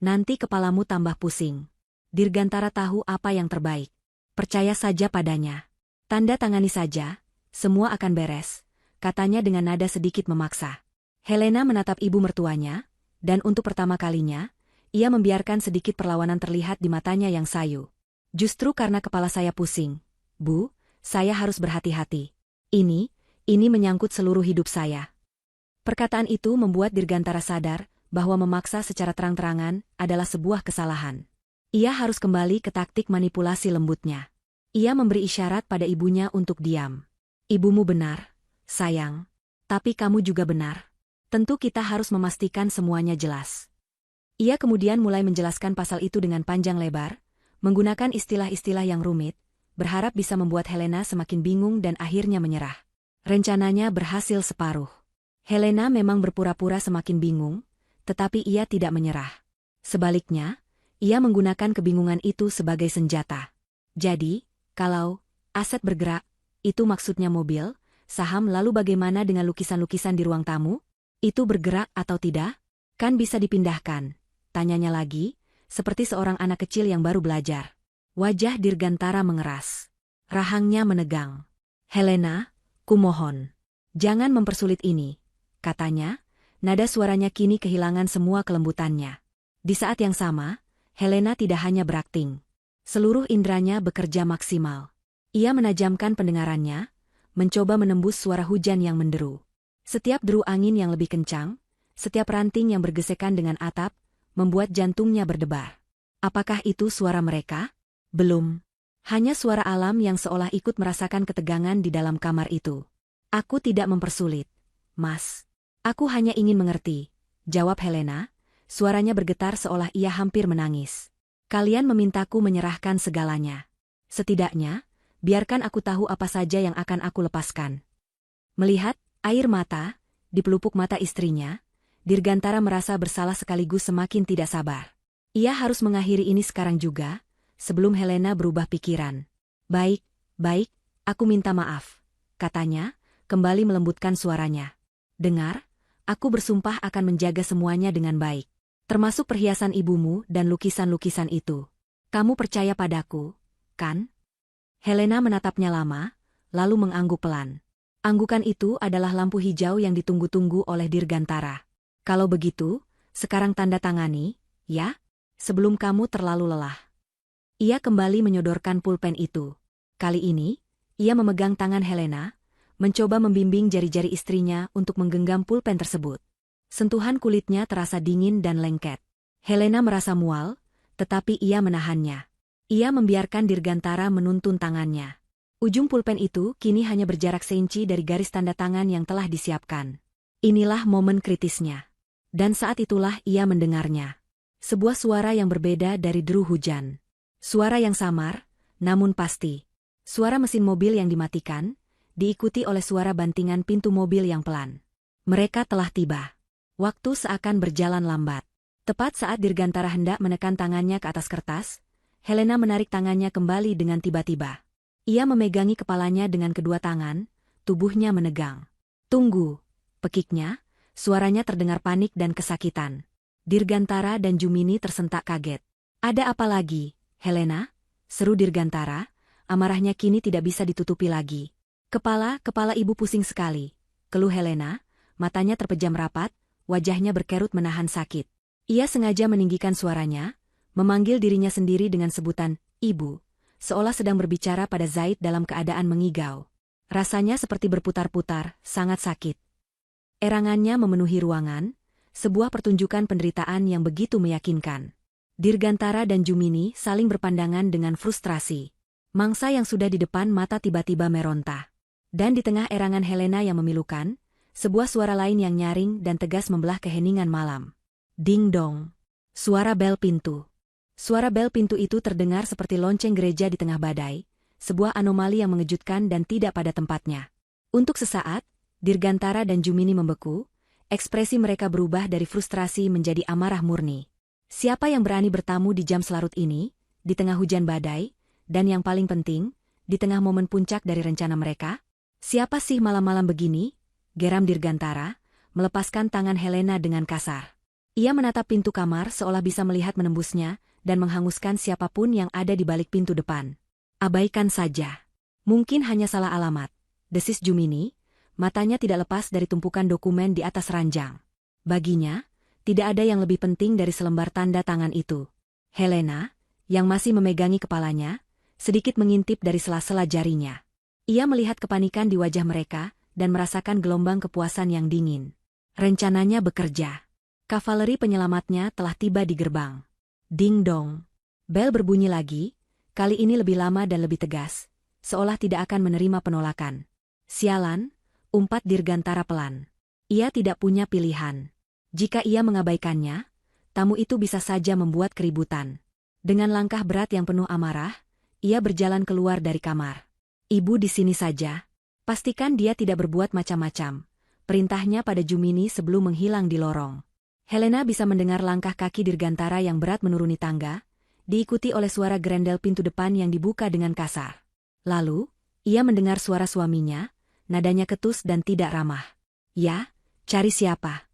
Nanti kepalamu tambah pusing. Dirgantara tahu apa yang terbaik. Percaya saja padanya. Tanda tangani saja, semua akan beres," katanya dengan nada sedikit memaksa. Helena menatap ibu mertuanya, dan untuk pertama kalinya, ia membiarkan sedikit perlawanan terlihat di matanya yang sayu. "Justru karena kepala saya pusing, Bu, saya harus berhati-hati. Ini menyangkut seluruh hidup saya." Perkataan itu membuat Dirgantara sadar bahwa memaksa secara terang-terangan adalah sebuah kesalahan. Ia harus kembali ke taktik manipulasi lembutnya. Ia memberi isyarat pada ibunya untuk diam. "Ibumu benar, sayang. Tapi kamu juga benar. Tentu kita harus memastikan semuanya jelas." Ia kemudian mulai menjelaskan pasal itu dengan panjang lebar, menggunakan istilah-istilah yang rumit, berharap bisa membuat Helena semakin bingung dan akhirnya menyerah. Rencananya berhasil separuh. Helena memang berpura-pura semakin bingung, tetapi ia tidak menyerah. Sebaliknya, ia menggunakan kebingungan itu sebagai senjata. "Jadi, kalau aset bergerak, itu maksudnya mobil, saham, lalu bagaimana dengan lukisan-lukisan di ruang tamu? Itu bergerak atau tidak? Kan bisa dipindahkan?" tanyanya lagi, seperti seorang anak kecil yang baru belajar. Wajah Dirgantara mengeras. Rahangnya menegang. "Helena, kumohon. Jangan mempersulit ini," katanya, nada suaranya kini kehilangan semua kelembutannya. Di saat yang sama, Helena tidak hanya berakting. Seluruh indranya bekerja maksimal. Ia menajamkan pendengarannya, mencoba menembus suara hujan yang menderu. Setiap deru angin yang lebih kencang, setiap ranting yang bergesekan dengan atap, membuat jantungnya berdebar. Apakah itu suara mereka? Belum. Hanya suara alam yang seolah ikut merasakan ketegangan di dalam kamar itu. "Aku tidak mempersulit, Mas. Aku hanya ingin mengerti," jawab Helena. Suaranya bergetar seolah ia hampir menangis. "Kalian memintaku menyerahkan segalanya. Setidaknya, biarkan aku tahu apa saja yang akan aku lepaskan." Melihat Air mata, di pelupuk mata istrinya, Dirgantara merasa bersalah sekaligus semakin tidak sabar. Ia harus mengakhiri ini sekarang juga, sebelum Helena berubah pikiran. Baik, aku minta maaf, katanya, kembali melembutkan suaranya. Dengar, aku bersumpah akan menjaga semuanya dengan baik. Termasuk perhiasan ibumu dan lukisan-lukisan itu. Kamu percaya padaku, kan? Helena menatapnya lama, lalu mengangguk pelan. Anggukan itu adalah lampu hijau yang ditunggu-tunggu oleh Dirgantara. Kalau begitu, sekarang tanda tangani, ya? Sebelum kamu terlalu lelah. Ia kembali menyodorkan pulpen itu. Kali ini, ia memegang tangan Helena, mencoba membimbing jari-jari istrinya untuk menggenggam pulpen tersebut. Sentuhan kulitnya terasa dingin dan lengket. Helena merasa mual, tetapi ia menahannya. Ia membiarkan Dirgantara menuntun tangannya. Ujung pulpen itu kini hanya berjarak seinci dari garis tanda tangan yang telah disiapkan. Inilah momen kritisnya. Dan saat itulah ia mendengarnya. Sebuah suara yang berbeda dari deru hujan. Suara yang samar, namun pasti. Suara mesin mobil yang dimatikan, diikuti oleh suara bantingan pintu mobil yang pelan. Mereka telah tiba. Waktu seakan berjalan lambat. Tepat saat Dirgantara hendak menekan tangannya ke atas kertas, Helena menarik tangannya kembali dengan tiba-tiba. Ia memegangi kepalanya dengan kedua tangan, tubuhnya menegang. Tunggu, pekiknya. Suaranya terdengar panik dan kesakitan. Dirgantara dan Jumini tersentak kaget. Ada apa lagi, Helena? Seru Dirgantara, amarahnya kini tidak bisa ditutupi lagi. Kepala ibu pusing sekali. Keluh Helena, matanya terpejam rapat, wajahnya berkerut menahan sakit. Ia sengaja meninggikan suaranya, memanggil dirinya sendiri dengan sebutan, ibu, seolah sedang berbicara pada Zaid dalam keadaan mengigau. Rasanya seperti berputar-putar, sangat sakit. Erangannya memenuhi ruangan, sebuah pertunjukan penderitaan yang begitu meyakinkan. Dirgantara dan Jumini saling berpandangan dengan frustrasi. Mangsa yang sudah di depan mata tiba-tiba meronta. Dan di tengah erangan Helena yang memilukan, sebuah suara lain yang nyaring dan tegas membelah keheningan malam. Ding dong. Suara bel pintu. Suara bel pintu itu terdengar seperti lonceng gereja di tengah badai, sebuah anomali yang mengejutkan dan tidak pada tempatnya. Untuk sesaat, Dirgantara dan Jumini membeku, ekspresi mereka berubah dari frustrasi menjadi amarah murni. Siapa yang berani bertamu di jam selarut ini, di tengah hujan badai, dan yang paling penting, di tengah momen puncak dari rencana mereka? Siapa sih malam-malam begini? Geram Dirgantara, melepaskan tangan Helena dengan kasar. Ia menatap pintu kamar seolah bisa melihat menembusnya, dan menghanguskan siapapun yang ada di balik pintu depan. Abaikan saja. Mungkin hanya salah alamat, desis Jumini. Matanya tidak lepas dari tumpukan dokumen di atas ranjang. Baginya, tidak ada yang lebih penting dari selembar tanda tangan itu. Helena, yang masih memegangi kepalanya, sedikit mengintip dari sela-sela jarinya. Ia melihat kepanikan di wajah mereka, dan merasakan gelombang kepuasan yang dingin. Rencananya bekerja. Kavaleri penyelamatnya telah tiba di gerbang. Ding dong. Bel berbunyi lagi, kali ini lebih lama dan lebih tegas, seolah tidak akan menerima penolakan. Sialan, umpat Dirgantara pelan. Ia tidak punya pilihan. Jika ia mengabaikannya, tamu itu bisa saja membuat keributan. Dengan langkah berat yang penuh amarah, ia berjalan keluar dari kamar. Ibu di sini saja. Pastikan dia tidak berbuat macam-macam. Perintahnya pada Jumini sebelum menghilang di lorong. Helena bisa mendengar langkah kaki Dirgantara yang berat menuruni tangga, diikuti oleh suara gerendel pintu depan yang dibuka dengan kasar. Lalu, ia mendengar suara suaminya, nadanya ketus dan tidak ramah. Ya, cari siapa?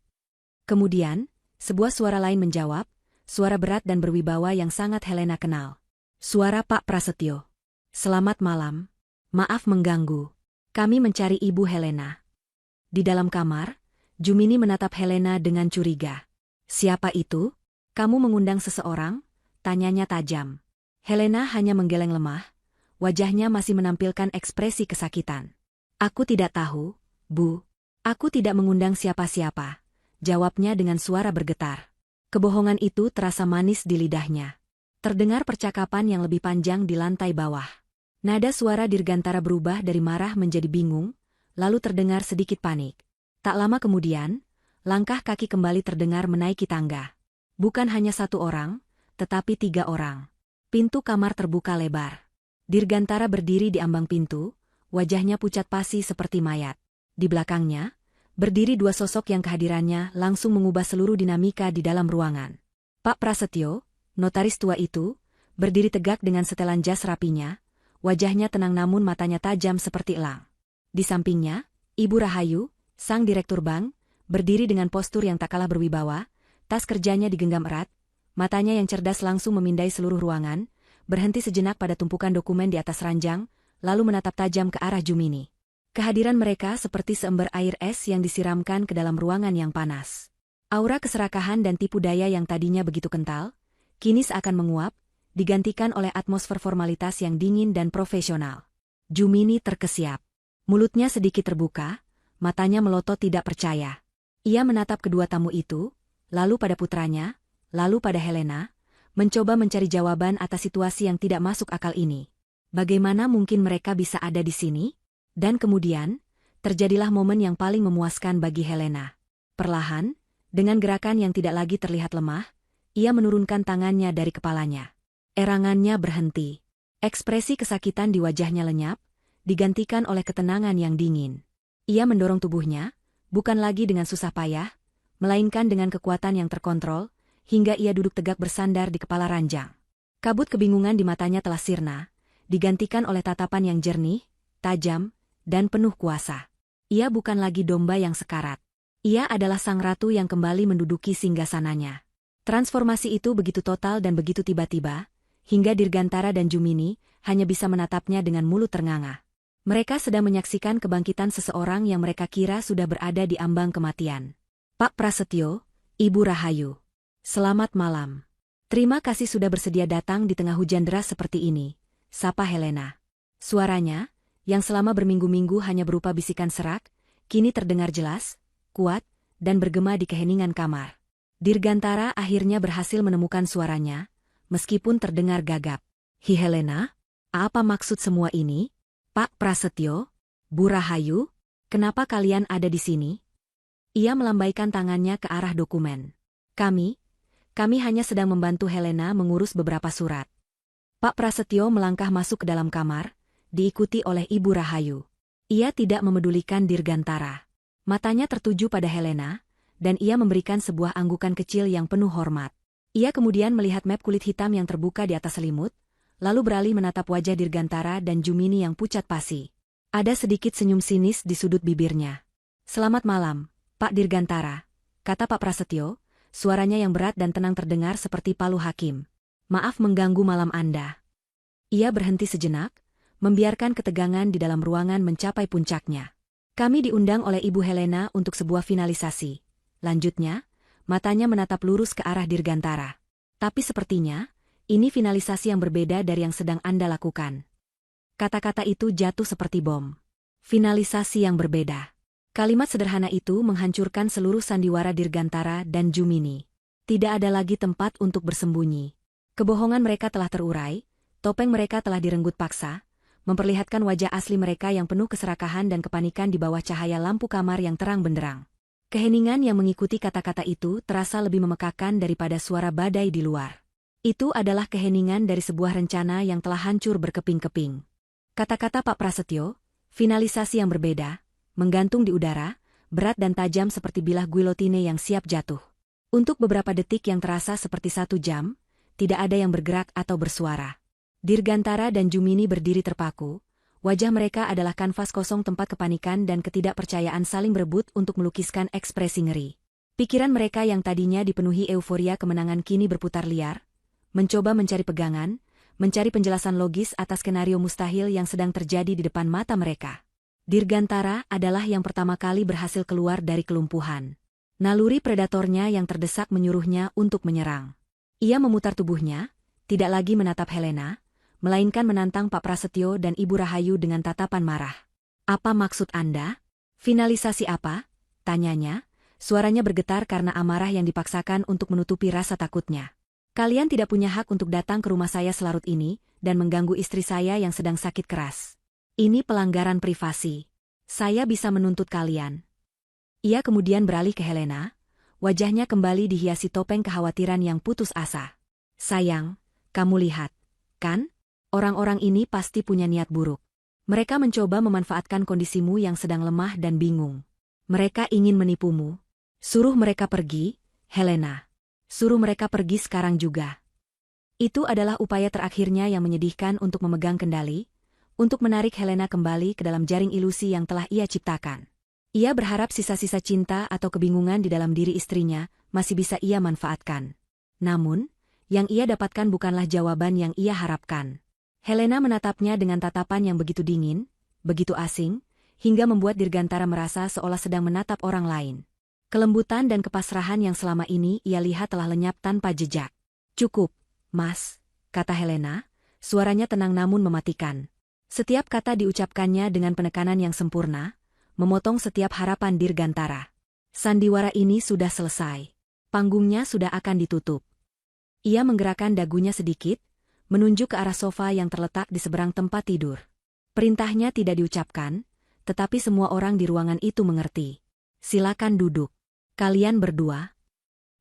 Kemudian, sebuah suara lain menjawab, suara berat dan berwibawa yang sangat Helena kenal. Suara Pak Prasetyo. Selamat malam. Maaf mengganggu. Kami mencari Ibu Helena. Di dalam kamar, Jumini menatap Helena dengan curiga. Siapa itu? Kamu mengundang seseorang? Tanyanya tajam. Helena hanya menggeleng lemah, wajahnya masih menampilkan ekspresi kesakitan. Aku tidak tahu, Bu. Aku tidak mengundang siapa-siapa, jawabnya dengan suara bergetar. Kebohongan itu terasa manis di lidahnya. Terdengar percakapan yang lebih panjang di lantai bawah. Nada suara Dirgantara berubah dari marah menjadi bingung, lalu terdengar sedikit panik. Tak lama kemudian, langkah kaki kembali terdengar menaiki tangga. Bukan hanya satu orang, tetapi 3 orang. Pintu kamar terbuka lebar. Dirgantara berdiri di ambang pintu, wajahnya pucat pasi seperti mayat. Di belakangnya, berdiri dua sosok yang kehadirannya langsung mengubah seluruh dinamika di dalam ruangan. Pak Prasetyo, notaris tua itu, berdiri tegak dengan setelan jas rapinya, wajahnya tenang namun matanya tajam seperti elang. Di sampingnya, Ibu Rahayu, sang direktur bank, berdiri dengan postur yang tak kalah berwibawa, tas kerjanya digenggam erat, matanya yang cerdas langsung memindai seluruh ruangan, berhenti sejenak pada tumpukan dokumen di atas ranjang, lalu menatap tajam ke arah Jumini. Kehadiran mereka seperti seember air es yang disiramkan ke dalam ruangan yang panas. Aura keserakahan dan tipu daya yang tadinya begitu kental, kini seakan menguap, digantikan oleh atmosfer formalitas yang dingin dan profesional. Jumini terkesiap. Mulutnya sedikit terbuka, matanya melotot tidak percaya. Ia menatap kedua tamu itu, lalu pada putranya, lalu pada Helena, mencoba mencari jawaban atas situasi yang tidak masuk akal ini. Bagaimana mungkin mereka bisa ada di sini? Dan kemudian, terjadilah momen yang paling memuaskan bagi Helena. Perlahan, dengan gerakan yang tidak lagi terlihat lemah, ia menurunkan tangannya dari kepalanya. Erangannya berhenti. Ekspresi kesakitan di wajahnya lenyap, digantikan oleh ketenangan yang dingin. Ia mendorong tubuhnya, bukan lagi dengan susah payah, melainkan dengan kekuatan yang terkontrol, hingga ia duduk tegak bersandar di kepala ranjang. Kabut kebingungan di matanya telah sirna, digantikan oleh tatapan yang jernih, tajam, dan penuh kuasa. Ia bukan lagi domba yang sekarat. Ia adalah sang ratu yang kembali menduduki singgasananya. Transformasi itu begitu total dan begitu tiba-tiba, hingga Dirgantara dan Jumini hanya bisa menatapnya dengan mulut ternganga. Mereka sedang menyaksikan kebangkitan seseorang yang mereka kira sudah berada di ambang kematian. Pak Prasetyo, Ibu Rahayu. Selamat malam. Terima kasih sudah bersedia datang di tengah hujan deras seperti ini, sapa Helena. Suaranya, yang selama berminggu-minggu hanya berupa bisikan serak, kini terdengar jelas, kuat, dan bergema di keheningan kamar. Dirgantara akhirnya berhasil menemukan suaranya, meskipun terdengar gagap. Hi Helena, apa maksud semua ini? Pak Prasetyo, Bu Rahayu, kenapa kalian ada di sini? Ia melambaikan tangannya ke arah dokumen. Kami hanya sedang membantu Helena mengurus beberapa surat. Pak Prasetyo melangkah masuk ke dalam kamar, diikuti oleh Ibu Rahayu. Ia tidak memedulikan Dirgantara. Matanya tertuju pada Helena, dan ia memberikan sebuah anggukan kecil yang penuh hormat. Ia kemudian melihat map kulit hitam yang terbuka di atas selimut, lalu beralih menatap wajah Dirgantara dan Jumini yang pucat pasi. Ada sedikit senyum sinis di sudut bibirnya. Selamat malam, Pak Dirgantara, kata Pak Prasetyo, suaranya yang berat dan tenang terdengar seperti palu hakim. Maaf mengganggu malam Anda. Ia berhenti sejenak, membiarkan ketegangan di dalam ruangan mencapai puncaknya. Kami diundang oleh Ibu Helena untuk sebuah finalisasi. Lanjutnya, matanya menatap lurus ke arah Dirgantara. Tapi sepertinya, ini finalisasi yang berbeda dari yang sedang Anda lakukan. Kata-kata itu jatuh seperti bom. Finalisasi yang berbeda. Kalimat sederhana itu menghancurkan seluruh sandiwara Dirgantara dan Jumini. Tidak ada lagi tempat untuk bersembunyi. Kebohongan mereka telah terurai, topeng mereka telah direnggut paksa, memperlihatkan wajah asli mereka yang penuh keserakahan dan kepanikan di bawah cahaya lampu kamar yang terang benderang. Keheningan yang mengikuti kata-kata itu terasa lebih memekakan daripada suara badai di luar. Itu adalah keheningan dari sebuah rencana yang telah hancur berkeping-keping. Kata-kata Pak Prasetyo, finalisasi yang berbeda, menggantung di udara, berat dan tajam seperti bilah guillotine yang siap jatuh. Untuk beberapa detik yang terasa seperti 1 jam, tidak ada yang bergerak atau bersuara. Dirgantara dan Jumini berdiri terpaku, wajah mereka adalah kanvas kosong tempat kepanikan dan ketidakpercayaan saling berebut untuk melukiskan ekspresi ngeri. Pikiran mereka yang tadinya dipenuhi euforia kemenangan kini berputar liar, mencoba mencari pegangan, mencari penjelasan logis atas skenario mustahil yang sedang terjadi di depan mata mereka. Dirgantara adalah yang pertama kali berhasil keluar dari kelumpuhan. Naluri predatornya yang terdesak menyuruhnya untuk menyerang. Ia memutar tubuhnya, tidak lagi menatap Helena, melainkan menantang Pak Prasetyo dan Ibu Rahayu dengan tatapan marah. Apa maksud Anda? Finalisasi apa? Tanyanya, suaranya bergetar karena amarah yang dipaksakan untuk menutupi rasa takutnya. Kalian tidak punya hak untuk datang ke rumah saya selarut ini, dan mengganggu istri saya yang sedang sakit keras. Ini pelanggaran privasi. Saya bisa menuntut kalian. Ia kemudian beralih ke Helena, wajahnya kembali dihiasi topeng kekhawatiran yang putus asa. Sayang, kamu lihat, kan? Orang-orang ini pasti punya niat buruk. Mereka mencoba memanfaatkan kondisimu yang sedang lemah dan bingung. Mereka ingin menipumu. Suruh mereka pergi, Helena. Suruh mereka pergi sekarang juga. Itu adalah upaya terakhirnya yang menyedihkan untuk memegang kendali, untuk menarik Helena kembali ke dalam jaring ilusi yang telah ia ciptakan. Ia berharap sisa-sisa cinta atau kebingungan di dalam diri istrinya masih bisa ia manfaatkan. Namun, yang ia dapatkan bukanlah jawaban yang ia harapkan. Helena menatapnya dengan tatapan yang begitu dingin, begitu asing, hingga membuat Dirgantara merasa seolah sedang menatap orang lain. Kelembutan dan kepasrahan yang selama ini ia lihat telah lenyap tanpa jejak. "Cukup, Mas," kata Helena, suaranya tenang namun mematikan. Setiap kata diucapkannya dengan penekanan yang sempurna, memotong setiap harapan Dirgantara. Sandiwara ini sudah selesai. Panggungnya sudah akan ditutup. Ia menggerakkan dagunya sedikit, menunjuk ke arah sofa yang terletak di seberang tempat tidur. Perintahnya tidak diucapkan, tetapi semua orang di ruangan itu mengerti. "Silakan duduk. Kalian berdua."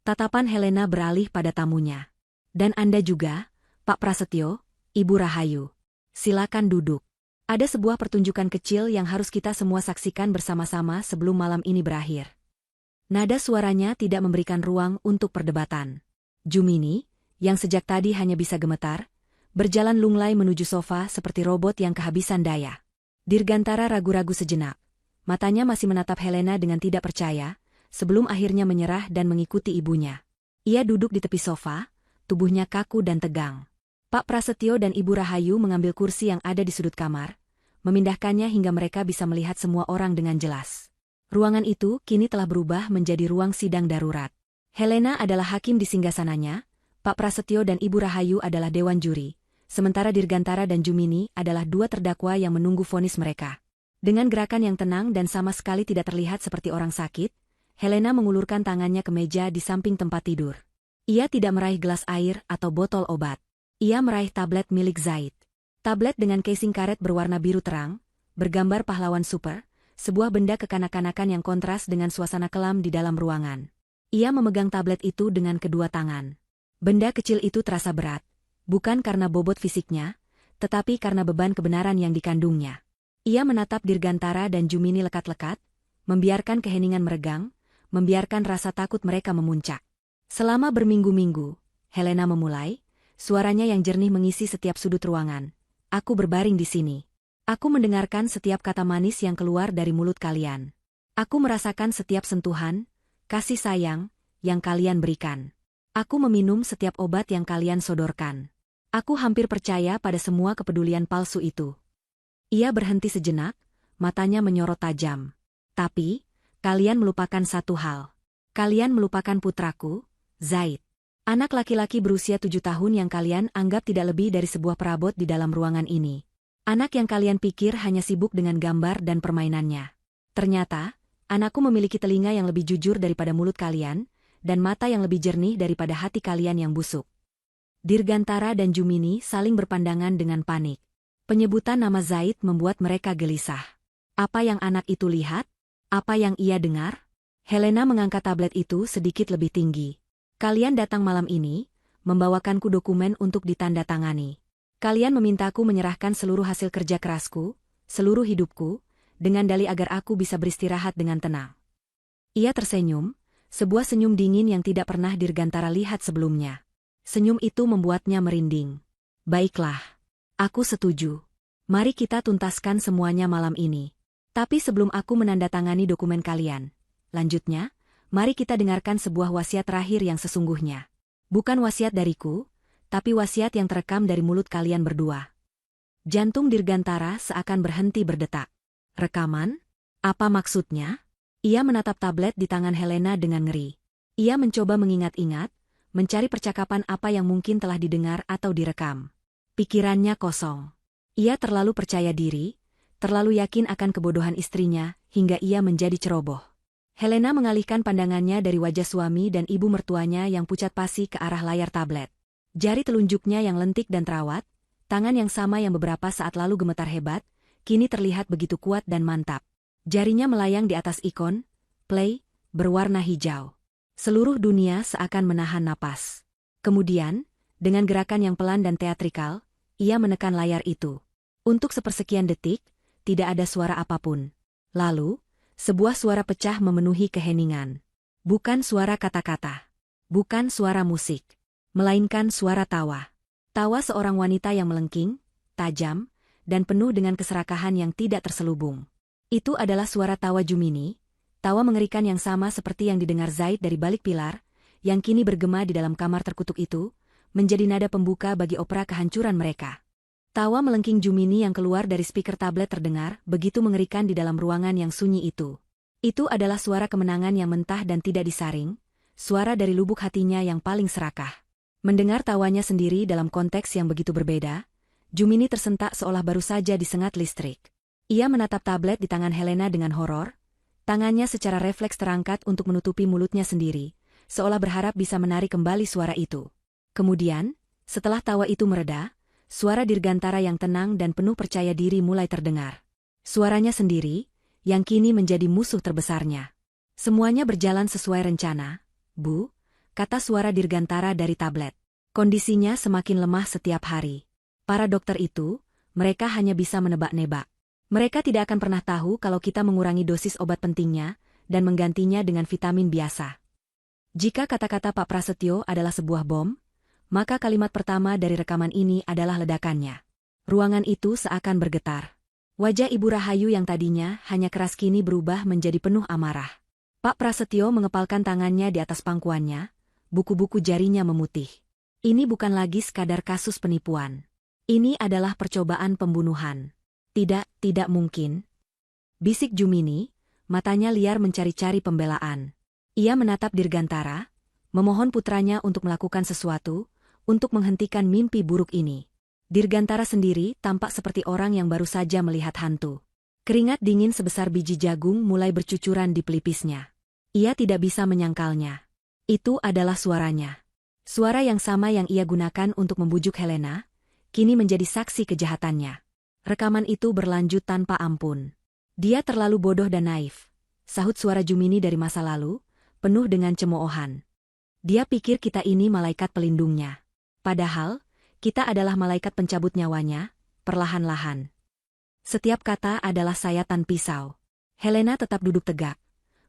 Tatapan Helena beralih pada tamunya. "Dan Anda juga, Pak Prasetyo, Ibu Rahayu. Silakan duduk. Ada sebuah pertunjukan kecil yang harus kita semua saksikan bersama-sama sebelum malam ini berakhir." Nada suaranya tidak memberikan ruang untuk perdebatan. Jumini, yang sejak tadi hanya bisa gemetar, berjalan lunglai menuju sofa seperti robot yang kehabisan daya. Dirgantara ragu-ragu sejenak. Matanya masih menatap Helena dengan tidak percaya, sebelum akhirnya menyerah dan mengikuti ibunya. Ia duduk di tepi sofa, tubuhnya kaku dan tegang. Pak Prasetyo dan Ibu Rahayu mengambil kursi yang ada di sudut kamar, memindahkannya hingga mereka bisa melihat semua orang dengan jelas. Ruangan itu kini telah berubah menjadi ruang sidang darurat. Helena adalah hakim di singgasananya, Pak Prasetyo dan Ibu Rahayu adalah dewan juri, sementara Dirgantara dan Jumini adalah dua terdakwa yang menunggu vonis mereka. Dengan gerakan yang tenang dan sama sekali tidak terlihat seperti orang sakit, Helena mengulurkan tangannya ke meja di samping tempat tidur. Ia tidak meraih gelas air atau botol obat. Ia meraih tablet milik Zaid. Tablet dengan casing karet berwarna biru terang, bergambar pahlawan super, sebuah benda kekanak-kanakan yang kontras dengan suasana kelam di dalam ruangan. Ia memegang tablet itu dengan kedua tangan. Benda kecil itu terasa berat, bukan karena bobot fisiknya, tetapi karena beban kebenaran yang dikandungnya. Ia menatap Dirgantara dan Jumini lekat-lekat, membiarkan keheningan meregang, membiarkan rasa takut mereka memuncak. "Selama berminggu-minggu," Helena memulai, suaranya yang jernih mengisi setiap sudut ruangan, "aku berbaring di sini. Aku mendengarkan setiap kata manis yang keluar dari mulut kalian. Aku merasakan setiap sentuhan, kasih sayang, yang kalian berikan. Aku meminum setiap obat yang kalian sodorkan. Aku hampir percaya pada semua kepedulian palsu itu." Ia berhenti sejenak, matanya menyorot tajam. "Tapi, kalian melupakan satu hal. Kalian melupakan putraku, Zaid. Anak laki-laki berusia 7 tahun yang kalian anggap tidak lebih dari sebuah perabot di dalam ruangan ini. Anak yang kalian pikir hanya sibuk dengan gambar dan permainannya. Ternyata, anakku memiliki telinga yang lebih jujur daripada mulut kalian, dan mata yang lebih jernih daripada hati kalian yang busuk." Dirgantara dan Jumini saling berpandangan dengan panik. Penyebutan nama Zaid membuat mereka gelisah. Apa yang anak itu lihat? Apa yang ia dengar? Helena mengangkat tablet itu sedikit lebih tinggi. "Kalian datang malam ini, membawakanku dokumen untuk ditandatangani. Kalian memintaku menyerahkan seluruh hasil kerja kerasku, seluruh hidupku, dengan dalih agar aku bisa beristirahat dengan tenang." Ia tersenyum, sebuah senyum dingin yang tidak pernah Dirgantara lihat sebelumnya. Senyum itu membuatnya merinding. "Baiklah. Aku setuju. Mari kita tuntaskan semuanya malam ini. Tapi sebelum aku menandatangani dokumen kalian, lanjutnya, mari kita dengarkan sebuah wasiat terakhir yang sesungguhnya. Bukan wasiat dariku, tapi wasiat yang terekam dari mulut kalian berdua." Jantung Dirgantara seakan berhenti berdetak. "Rekaman? Apa maksudnya?" Ia menatap tablet di tangan Helena dengan ngeri. Ia mencoba mengingat-ingat, mencari percakapan apa yang mungkin telah didengar atau direkam. Pikirannya kosong. Ia terlalu percaya diri, terlalu yakin akan kebodohan istrinya, hingga ia menjadi ceroboh. Helena mengalihkan pandangannya dari wajah suami dan ibu mertuanya yang pucat pasi ke arah layar tablet. Jari telunjuknya yang lentik dan terawat, tangan yang sama yang beberapa saat lalu gemetar hebat, kini terlihat begitu kuat dan mantap. Jarinya melayang di atas ikon, play, berwarna hijau. Seluruh dunia seakan menahan napas. Kemudian, dengan gerakan yang pelan dan teatrikal, ia menekan layar itu. Untuk sepersekian detik, tidak ada suara apapun. Lalu, Sebuah suara pecah memenuhi keheningan. Bukan suara kata-kata. Bukan suara musik. Melainkan suara tawa. Tawa seorang wanita yang melengking, tajam, dan penuh dengan keserakahan yang tidak terselubung. Itu adalah suara tawa Jumini, tawa mengerikan yang sama seperti yang didengar Zaid dari balik pilar, yang kini bergema di dalam kamar terkutuk itu, menjadi nada pembuka bagi opera kehancuran mereka. Tawa melengking Jumini yang keluar dari speaker tablet terdengar begitu mengerikan di dalam ruangan yang sunyi itu. Itu adalah suara kemenangan yang mentah dan tidak disaring, suara dari lubuk hatinya yang paling serakah. Mendengar tawanya sendiri dalam konteks yang begitu berbeda, Jumini tersentak seolah baru saja disengat listrik. Ia menatap tablet di tangan Helena dengan horor, tangannya secara refleks terangkat untuk menutupi mulutnya sendiri, seolah berharap bisa menarik kembali suara itu. Kemudian, setelah tawa itu mereda, suara Dirgantara yang tenang dan penuh percaya diri mulai terdengar. Suaranya sendiri, yang kini menjadi musuh terbesarnya. Semuanya berjalan sesuai rencana, Bu, kata suara Dirgantara dari tablet. Kondisinya semakin lemah setiap hari. Para dokter itu, mereka hanya bisa menebak-nebak. Mereka tidak akan pernah tahu kalau kita mengurangi dosis obat pentingnya dan menggantinya dengan vitamin biasa. Jika kata-kata Pak Prasetyo adalah sebuah bom, maka kalimat pertama dari rekaman ini adalah ledakannya. Ruangan itu seakan bergetar. Wajah Ibu Rahayu yang tadinya hanya keras kini berubah menjadi penuh amarah. Pak Prasetyo mengepalkan tangannya di atas pangkuannya, buku-buku jarinya memutih. Ini bukan lagi sekadar kasus penipuan. Ini adalah percobaan pembunuhan. Tidak mungkin. Bisik Jumini, matanya liar mencari-cari pembelaan. Ia menatap Dirgantara, memohon putranya untuk melakukan sesuatu, untuk menghentikan mimpi buruk ini. Dirgantara sendiri tampak seperti orang yang baru saja melihat hantu. Keringat dingin sebesar biji jagung mulai bercucuran di pelipisnya. Ia tidak bisa menyangkalnya. Itu adalah suaranya. Suara yang sama yang ia gunakan untuk membujuk Helena, kini menjadi saksi kejahatannya. Rekaman itu berlanjut tanpa ampun. Dia terlalu bodoh dan naif, sahut suara Jumini dari masa lalu, penuh dengan cemoohan. Dia pikir kita ini malaikat pelindungnya. Padahal, kita adalah malaikat pencabut nyawanya, perlahan-lahan. Setiap kata adalah sayatan pisau. Helena tetap duduk tegak.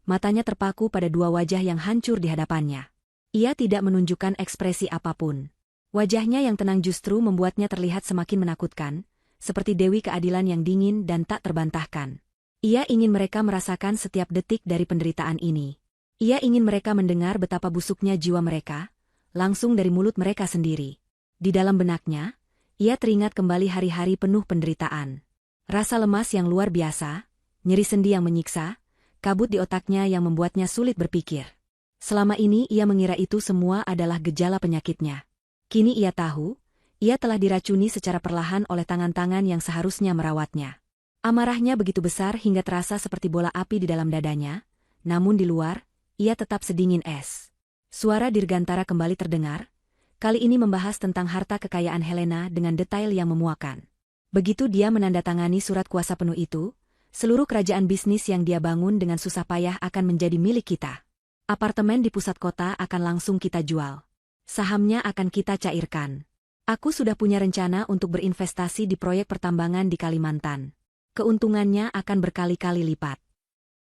Matanya terpaku pada dua wajah yang hancur di hadapannya. Ia tidak menunjukkan ekspresi apapun. Wajahnya yang tenang justru membuatnya terlihat semakin menakutkan, seperti Dewi Keadilan yang dingin dan tak terbantahkan. Ia ingin mereka merasakan setiap detik dari penderitaan ini. Ia ingin mereka mendengar betapa busuknya jiwa mereka, langsung dari mulut mereka sendiri. Di dalam benaknya, ia teringat kembali hari-hari penuh penderitaan. Rasa lemas yang luar biasa, nyeri sendi yang menyiksa, kabut di otaknya yang membuatnya sulit berpikir. Selama ini ia mengira itu semua adalah gejala penyakitnya. Kini ia tahu, ia telah diracuni secara perlahan oleh tangan-tangan yang seharusnya merawatnya. Amarahnya begitu besar hingga terasa seperti bola api di dalam dadanya, namun di luar, ia tetap sedingin es. Suara Dirgantara kembali terdengar, kali ini membahas tentang harta kekayaan Helena dengan detail yang memuakan. Begitu dia menandatangani surat kuasa penuh itu, seluruh kerajaan bisnis yang dia bangun dengan susah payah akan menjadi milik kita. Apartemen di pusat kota akan langsung kita jual. Sahamnya akan kita cairkan. Aku sudah punya rencana untuk berinvestasi di proyek pertambangan di Kalimantan. Keuntungannya akan berkali-kali lipat.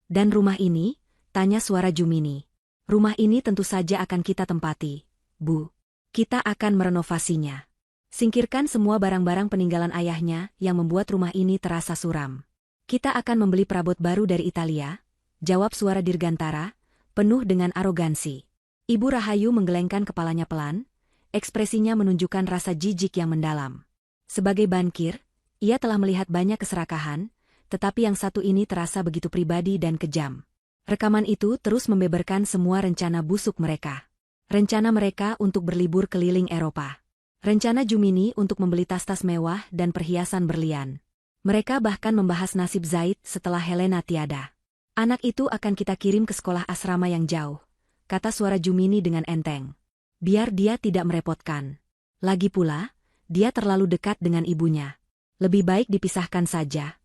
Dan rumah ini? Tanya suara Jumini. Rumah ini tentu saja akan kita tempati, Bu. Kita akan merenovasinya. Singkirkan semua barang-barang peninggalan ayahnya yang membuat rumah ini terasa suram. Kita akan membeli perabot baru dari Italia, jawab suara Dirgantara, penuh dengan arogansi. Ibu Rahayu menggelengkan kepalanya pelan, ekspresinya menunjukkan rasa jijik yang mendalam. Sebagai bankir, ia telah melihat banyak keserakahan, tetapi yang satu ini terasa begitu pribadi dan kejam. Rekaman itu terus membeberkan semua rencana busuk mereka. Rencana mereka untuk berlibur keliling Eropa. Rencana Jumini untuk membeli tas-tas mewah dan perhiasan berlian. Mereka bahkan membahas nasib Zaid setelah Helena tiada. Anak itu akan kita kirim ke sekolah asrama yang jauh, kata suara Jumini dengan enteng. Biar dia tidak merepotkan. Lagi pula, dia terlalu dekat dengan ibunya. Lebih baik dipisahkan saja.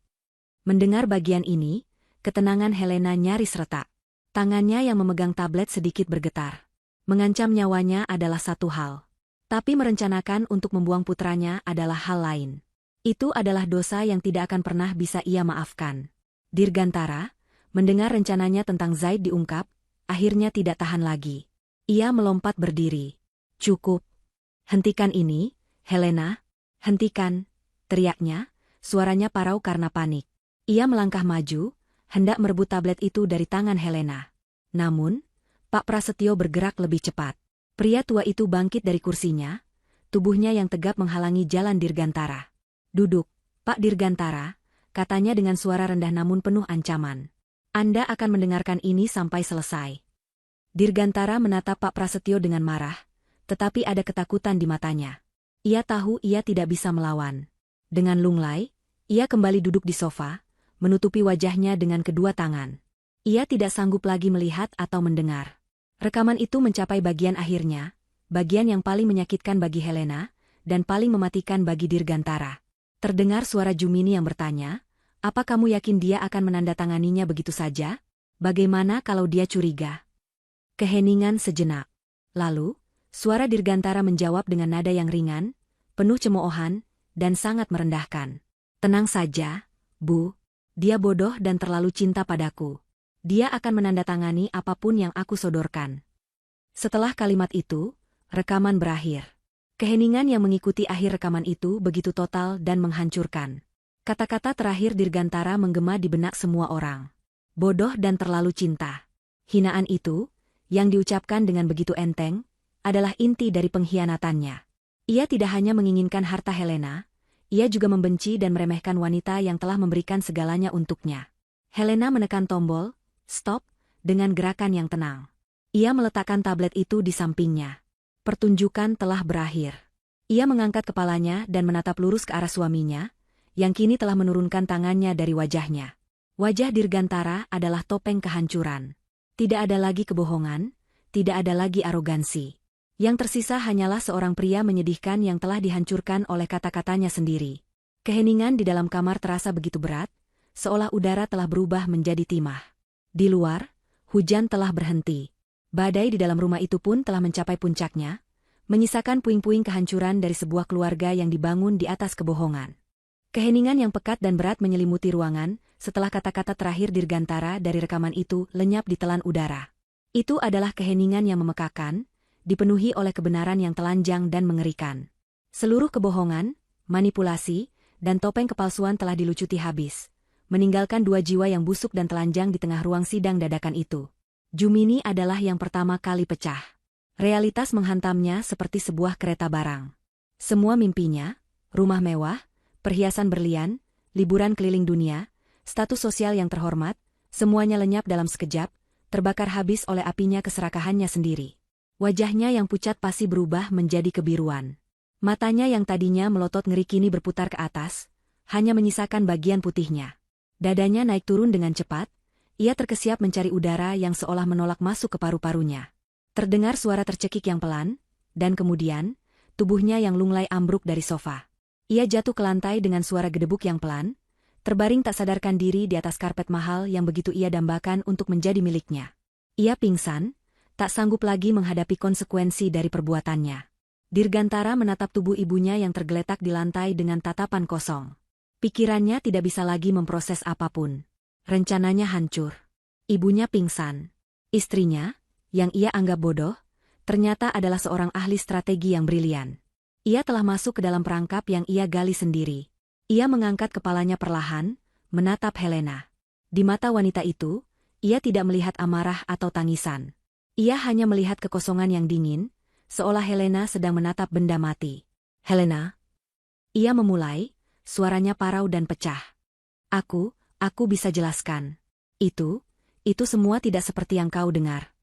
Mendengar bagian ini, ketenangan Helena nyaris retak. Tangannya yang memegang tablet sedikit bergetar. Mengancam nyawanya adalah satu hal. Tapi merencanakan untuk membuang putranya adalah hal lain. Itu adalah dosa yang tidak akan pernah bisa ia maafkan. Dirgantara, Mendengar rencananya tentang Zaid diungkap, akhirnya tidak tahan lagi. Ia melompat berdiri. Cukup. Hentikan ini, Helena. Hentikan, teriaknya, suaranya parau karena panik. Ia melangkah maju, hendak merebut tablet itu dari tangan Helena. Namun, Pak Prasetyo bergerak lebih cepat. Pria tua itu bangkit dari kursinya, tubuhnya yang tegap menghalangi jalan Dirgantara. Duduk, Pak Dirgantara, katanya dengan suara rendah namun penuh ancaman. Anda akan mendengarkan ini sampai selesai. Dirgantara menatap Pak Prasetyo dengan marah, tetapi ada ketakutan di matanya. Ia tahu ia tidak bisa melawan. Dengan lunglai, ia kembali duduk di sofa, menutupi wajahnya dengan kedua tangan. Ia tidak sanggup lagi melihat atau mendengar. Rekaman itu mencapai bagian akhirnya, bagian yang paling menyakitkan bagi Helena, dan paling mematikan bagi Dirgantara. Terdengar suara Jumini yang bertanya, apa kamu yakin dia akan menandatanganinya begitu saja? Bagaimana kalau dia curiga? Keheningan sejenak. Lalu, suara Dirgantara menjawab dengan nada yang ringan, penuh cemoohan, dan sangat merendahkan. Tenang saja, Bu. Dia bodoh dan terlalu cinta padaku. Dia akan menandatangani apapun yang aku sodorkan. Setelah kalimat itu, rekaman berakhir. Keheningan yang mengikuti akhir rekaman itu begitu total dan menghancurkan. Kata-kata terakhir Dirgantara menggema di benak semua orang. Bodoh dan terlalu cinta. Hinaan itu, yang diucapkan dengan begitu enteng, adalah inti dari pengkhianatannya. Ia tidak hanya menginginkan harta Helena, ia juga membenci dan meremehkan wanita yang telah memberikan segalanya untuknya. Helena menekan tombol, stop, dengan gerakan yang tenang. Ia meletakkan tablet itu di sampingnya. Pertunjukan telah berakhir. Ia mengangkat kepalanya dan menatap lurus ke arah suaminya, yang kini telah menurunkan tangannya dari wajahnya. Wajah Dirgantara adalah topeng kehancuran. Tidak ada lagi kebohongan, tidak ada lagi arogansi. Yang tersisa hanyalah seorang pria menyedihkan yang telah dihancurkan oleh kata-katanya sendiri. Keheningan di dalam kamar terasa begitu berat, seolah udara telah berubah menjadi timah. Di luar, hujan telah berhenti. Badai di dalam rumah itu pun telah mencapai puncaknya, menyisakan puing-puing kehancuran dari sebuah keluarga yang dibangun di atas kebohongan. Keheningan yang pekat dan berat menyelimuti ruangan, setelah kata-kata terakhir Dirgantara dari rekaman itu lenyap di telan udara. Itu adalah keheningan yang memekakan, dipenuhi oleh kebenaran yang telanjang dan mengerikan. Seluruh kebohongan, manipulasi, dan topeng kepalsuan telah dilucuti habis, meninggalkan dua jiwa yang busuk dan telanjang di tengah ruang sidang dadakan itu. Jumini adalah yang pertama kali pecah. Realitas menghantamnya seperti sebuah kereta barang. Semua mimpinya, rumah mewah, perhiasan berlian, liburan keliling dunia, status sosial yang terhormat, semuanya lenyap dalam sekejap, terbakar habis oleh apinya keserakahannya sendiri. Wajahnya yang pucat pasti berubah menjadi kebiruan. Matanya yang tadinya melotot ngeri kini berputar ke atas, hanya menyisakan bagian putihnya. Dadanya naik turun dengan cepat, ia terkesiap mencari udara yang seolah menolak masuk ke paru-parunya. Terdengar suara tercekik yang pelan, dan kemudian, tubuhnya yang lunglai ambruk dari sofa. Ia jatuh ke lantai dengan suara gedebuk yang pelan, terbaring tak sadarkan diri di atas karpet mahal yang begitu ia dambakan untuk menjadi miliknya. Ia pingsan, tak sanggup lagi menghadapi konsekuensi dari perbuatannya. Dirgantara menatap tubuh ibunya yang tergeletak di lantai dengan tatapan kosong. Pikirannya tidak bisa lagi memproses apapun. Rencananya hancur. Ibunya pingsan. Istrinya, yang ia anggap bodoh, ternyata adalah seorang ahli strategi yang brilian. Ia telah masuk ke dalam perangkap yang ia gali sendiri. Ia mengangkat kepalanya perlahan, menatap Helena. Di mata wanita itu, ia tidak melihat amarah atau tangisan. Ia hanya melihat kekosongan yang dingin, seolah Helena sedang menatap benda mati. Helena? Ia memulai, suaranya parau dan pecah. Aku bisa jelaskan. Itu semua tidak seperti yang kau dengar.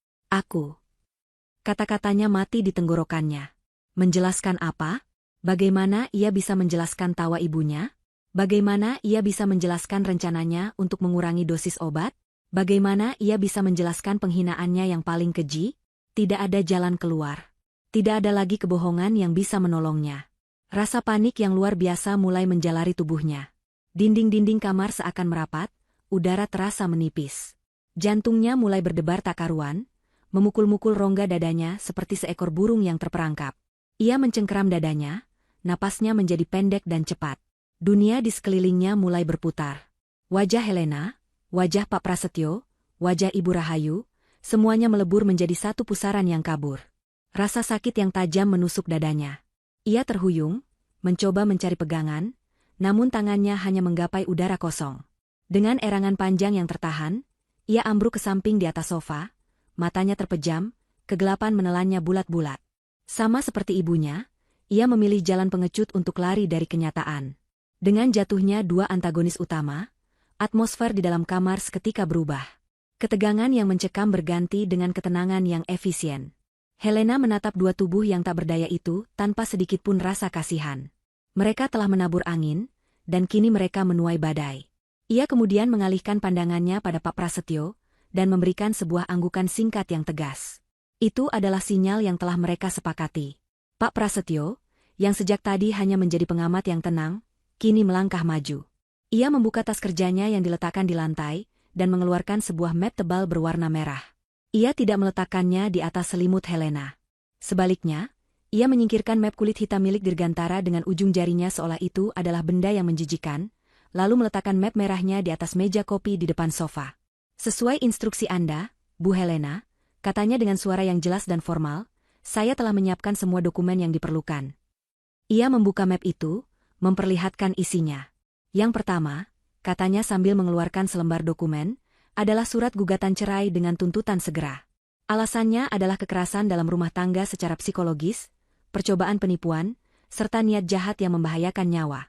Kata-katanya mati di tenggorokannya. Menjelaskan apa? Bagaimana ia bisa menjelaskan tawa ibunya? Bagaimana ia bisa menjelaskan rencananya untuk mengurangi dosis obat? Bagaimana ia bisa menjelaskan penghinaannya yang paling keji? Tidak ada jalan keluar. Tidak ada lagi kebohongan yang bisa menolongnya. Rasa panik yang luar biasa mulai menjalari tubuhnya. Dinding-dinding kamar seakan merapat, udara terasa menipis. Jantungnya mulai berdebar tak karuan, memukul-mukul rongga dadanya seperti seekor burung yang terperangkap. Ia mencengkeram dadanya, napasnya menjadi pendek dan cepat. Dunia di sekelilingnya mulai berputar. Wajah Helena, wajah Pak Prasetyo, wajah Ibu Rahayu, semuanya melebur menjadi satu pusaran yang kabur. Rasa sakit yang tajam menusuk dadanya. Ia terhuyung, mencoba mencari pegangan, namun tangannya hanya menggapai udara kosong. Dengan erangan panjang yang tertahan, ia ambruk ke samping di atas sofa, matanya terpejam, kegelapan menelannya bulat-bulat. Sama seperti ibunya, ia memilih jalan pengecut untuk lari dari kenyataan. Dengan jatuhnya dua antagonis utama, atmosfer di dalam kamar seketika berubah. Ketegangan yang mencekam berganti dengan ketenangan yang efisien. Helena menatap dua tubuh yang tak berdaya itu tanpa sedikit pun rasa kasihan. Mereka telah menabur angin, dan kini mereka menuai badai. Ia kemudian mengalihkan pandangannya pada Pak Prasetyo, dan memberikan sebuah anggukan singkat yang tegas. Itu adalah sinyal yang telah mereka sepakati. Pak Prasetyo, yang sejak tadi hanya menjadi pengamat yang tenang, kini melangkah maju. Ia membuka tas kerjanya yang diletakkan di lantai, dan mengeluarkan sebuah map tebal berwarna merah. Ia tidak meletakkannya di atas selimut Helena. Sebaliknya, ia menyingkirkan map kulit hitam milik Dirgantara dengan ujung jarinya seolah itu adalah benda yang menjijikan, lalu meletakkan map merahnya di atas meja kopi di depan sofa. Sesuai instruksi Anda, Bu Helena, katanya dengan suara yang jelas dan formal, saya telah menyiapkan semua dokumen yang diperlukan. Ia membuka map itu, memperlihatkan isinya. Yang pertama, katanya sambil mengeluarkan selembar dokumen, adalah surat gugatan cerai dengan tuntutan segera. Alasannya adalah kekerasan dalam rumah tangga secara psikologis, percobaan penipuan, serta niat jahat yang membahayakan nyawa.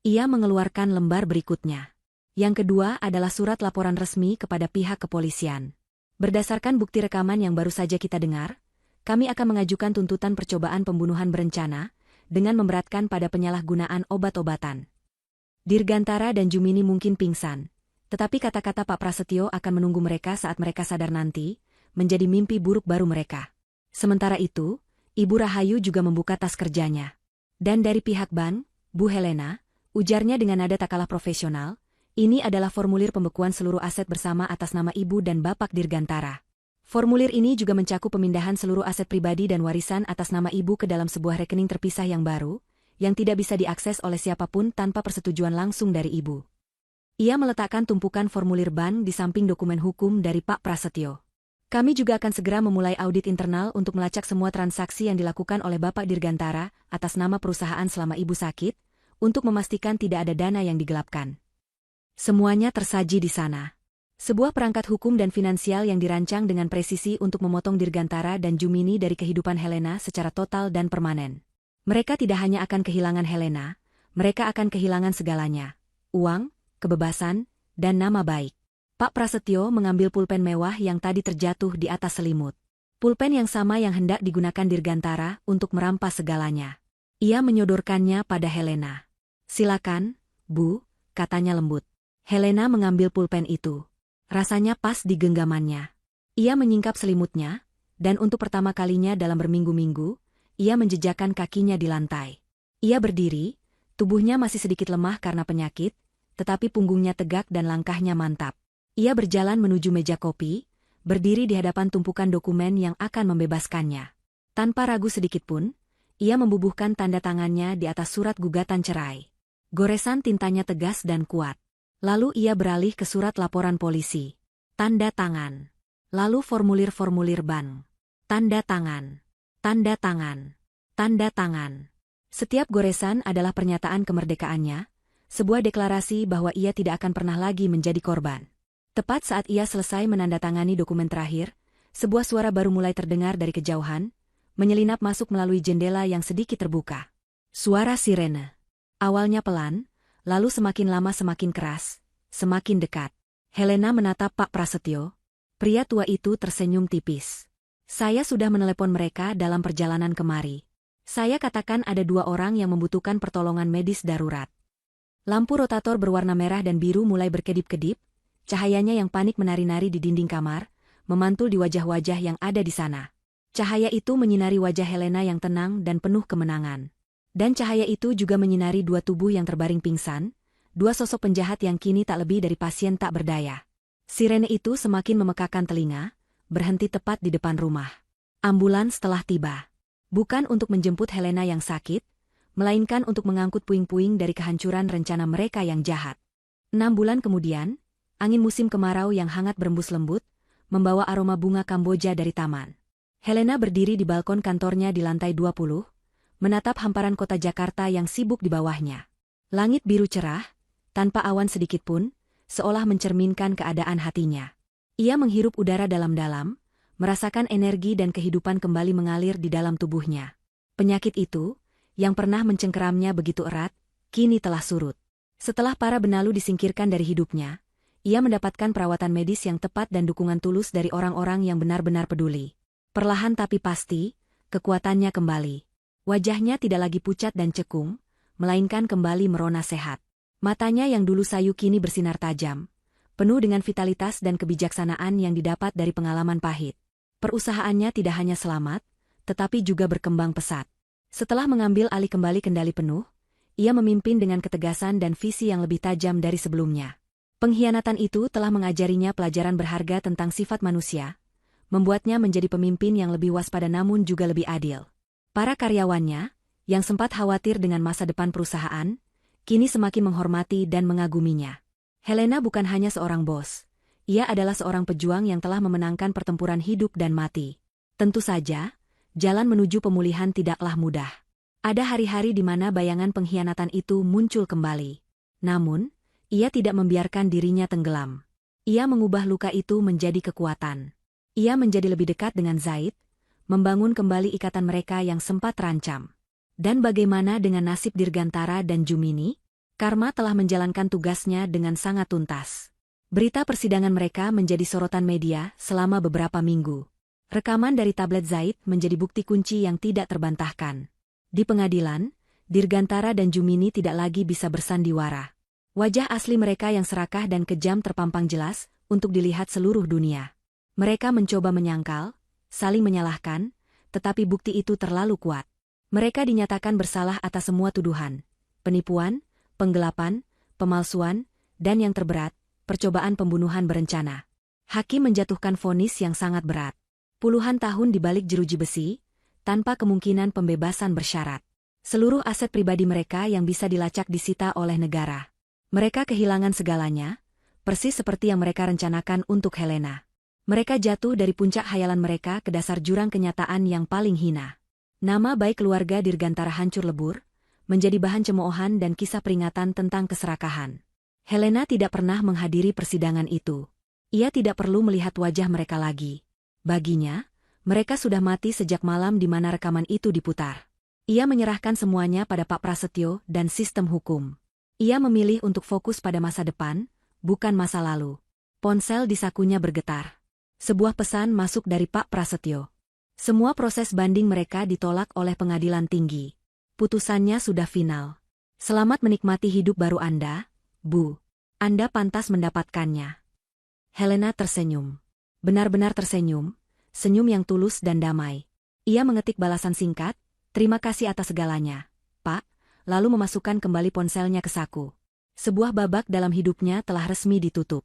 Ia mengeluarkan lembar berikutnya. Yang kedua adalah surat laporan resmi kepada pihak kepolisian. Berdasarkan bukti rekaman yang baru saja kita dengar, kami akan mengajukan tuntutan percobaan pembunuhan berencana dengan memberatkan pada penyalahgunaan obat-obatan. Dirgantara dan Jumini mungkin pingsan, tetapi kata-kata Pak Prasetyo akan menunggu mereka saat mereka sadar nanti, menjadi mimpi buruk baru mereka. Sementara itu, Ibu Rahayu juga membuka tas kerjanya. Dan dari pihak bank, Bu Helena, ujarnya dengan nada tak kalah profesional, ini adalah formulir pembekuan seluruh aset bersama atas nama Ibu dan Bapak Dirgantara. Formulir ini juga mencakup pemindahan seluruh aset pribadi dan warisan atas nama Ibu ke dalam sebuah rekening terpisah yang baru, yang tidak bisa diakses oleh siapapun tanpa persetujuan langsung dari Ibu. Ia meletakkan tumpukan formulir bank di samping dokumen hukum dari Pak Prasetyo. Kami juga akan segera memulai audit internal untuk melacak semua transaksi yang dilakukan oleh Bapak Dirgantara atas nama perusahaan selama Ibu sakit, untuk memastikan tidak ada dana yang digelapkan. Semuanya tersaji di sana. Sebuah perangkat hukum dan finansial yang dirancang dengan presisi untuk memotong Dirgantara dan Jumini dari kehidupan Helena secara total dan permanen. Mereka tidak hanya akan kehilangan Helena, mereka akan kehilangan segalanya. Uang, kebebasan, dan nama baik. Pak Prasetyo mengambil pulpen mewah yang tadi terjatuh di atas selimut. Pulpen yang sama yang hendak digunakan Dirgantara untuk merampas segalanya. Ia menyodorkannya pada Helena. Silakan, Bu, katanya lembut. Helena mengambil pulpen itu. Rasanya pas di genggamannya. Ia menyingkap selimutnya, dan untuk pertama kalinya dalam berminggu-minggu, ia menjejakkan kakinya di lantai. Ia berdiri, tubuhnya masih sedikit lemah karena penyakit, tetapi punggungnya tegak dan langkahnya mantap. Ia berjalan menuju meja kopi, berdiri di hadapan tumpukan dokumen yang akan membebaskannya. Tanpa ragu sedikitpun, ia membubuhkan tanda tangannya di atas surat gugatan cerai. Goresan tintanya tegas dan kuat. Lalu ia beralih ke surat laporan polisi. Tanda tangan. Lalu formulir-formulir bank. Tanda tangan. Tanda tangan. Tanda tangan. Setiap goresan adalah pernyataan kemerdekaannya, sebuah deklarasi bahwa ia tidak akan pernah lagi menjadi korban. Tepat saat ia selesai menandatangani dokumen terakhir, sebuah suara baru mulai terdengar dari kejauhan, menyelinap masuk melalui jendela yang sedikit terbuka. Suara sirene. Awalnya pelan, lalu semakin lama semakin keras, semakin dekat. Helena menatap Pak Prasetyo. Pria tua itu tersenyum tipis. Saya sudah menelepon mereka dalam perjalanan kemari. Saya katakan ada 2 orang yang membutuhkan pertolongan medis darurat. Lampu rotator berwarna merah dan biru mulai berkedip-kedip, cahayanya yang panik menari-nari di dinding kamar, memantul di wajah-wajah yang ada di sana. Cahaya itu menyinari wajah Helena yang tenang dan penuh kemenangan. Dan cahaya itu juga menyinari 2 tubuh yang terbaring pingsan, 2 sosok penjahat yang kini tak lebih dari pasien tak berdaya. Sirene itu semakin memekakan telinga, berhenti tepat di depan rumah. Ambulans telah tiba. Bukan untuk menjemput Helena yang sakit, melainkan untuk mengangkut puing-puing dari kehancuran rencana mereka yang jahat. 6 bulan kemudian, Angin musim kemarau yang hangat berembus lembut, membawa aroma bunga Kamboja dari taman. Helena berdiri di balkon kantornya di lantai 20, menatap hamparan kota Jakarta yang sibuk di bawahnya. Langit biru cerah, tanpa awan sedikit pun, seolah mencerminkan keadaan hatinya. Ia menghirup udara dalam-dalam, merasakan energi dan kehidupan kembali mengalir di dalam tubuhnya. Penyakit itu, yang pernah mencengkeramnya begitu erat, kini telah surut. Setelah para benalu disingkirkan dari hidupnya, ia mendapatkan perawatan medis yang tepat dan dukungan tulus dari orang-orang yang benar-benar peduli. Perlahan tapi pasti, kekuatannya kembali. Wajahnya tidak lagi pucat dan cekung, melainkan kembali merona sehat. Matanya yang dulu sayu kini bersinar tajam, penuh dengan vitalitas dan kebijaksanaan yang didapat dari pengalaman pahit. Perusahaannya tidak hanya selamat, tetapi juga berkembang pesat. Setelah mengambil alih kembali kendali penuh, ia memimpin dengan ketegasan dan visi yang lebih tajam dari sebelumnya. Pengkhianatan itu telah mengajarinya pelajaran berharga tentang sifat manusia, membuatnya menjadi pemimpin yang lebih waspada namun juga lebih adil. Para karyawannya, yang sempat khawatir dengan masa depan perusahaan, kini semakin menghormati dan mengaguminya. Helena bukan hanya seorang bos, ia adalah seorang pejuang yang telah memenangkan pertempuran hidup dan mati. Tentu saja, jalan menuju pemulihan tidaklah mudah. Ada hari-hari di mana bayangan pengkhianatan itu muncul kembali. Namun, ia tidak membiarkan dirinya tenggelam. Ia mengubah luka itu menjadi kekuatan. Ia menjadi lebih dekat dengan Zaid, membangun kembali ikatan mereka yang sempat terancam. Dan bagaimana dengan nasib Dirgantara dan Jumini? Karma telah menjalankan tugasnya dengan sangat tuntas. Berita persidangan mereka menjadi sorotan media selama beberapa minggu. Rekaman dari tablet Zaid menjadi bukti kunci yang tidak terbantahkan. Di pengadilan, Dirgantara dan Jumini tidak lagi bisa bersandiwara. Wajah asli mereka yang serakah dan kejam terpampang jelas untuk dilihat seluruh dunia. Mereka mencoba menyangkal, saling menyalahkan, tetapi bukti itu terlalu kuat. Mereka dinyatakan bersalah atas semua tuduhan, penipuan, penggelapan, pemalsuan, dan yang terberat, percobaan pembunuhan berencana. Hakim menjatuhkan vonis yang sangat berat. Puluhan tahun di balik jeruji besi, tanpa kemungkinan pembebasan bersyarat. Seluruh aset pribadi mereka yang bisa dilacak disita oleh negara. Mereka kehilangan segalanya, persis seperti yang mereka rencanakan untuk Helena. Mereka jatuh dari puncak khayalan mereka ke dasar jurang kenyataan yang paling hina. Nama baik keluarga Dirgantara hancur lebur, menjadi bahan cemoohan dan kisah peringatan tentang keserakahan. Helena tidak pernah menghadiri persidangan itu. Ia tidak perlu melihat wajah mereka lagi. Baginya, mereka sudah mati sejak malam di mana rekaman itu diputar. Ia menyerahkan semuanya pada Pak Prasetyo dan sistem hukum. Ia memilih untuk fokus pada masa depan, bukan masa lalu. Ponsel di sakunya bergetar. Sebuah pesan masuk dari Pak Prasetyo. Semua proses banding mereka ditolak oleh pengadilan tinggi. Putusannya sudah final. Selamat menikmati hidup baru Anda, Bu. Anda pantas mendapatkannya. Helena tersenyum. Benar-benar tersenyum, senyum yang tulus dan damai. Ia mengetik balasan singkat, terima kasih atas segalanya, Pak, lalu memasukkan kembali ponselnya ke saku. Sebuah babak dalam hidupnya telah resmi ditutup.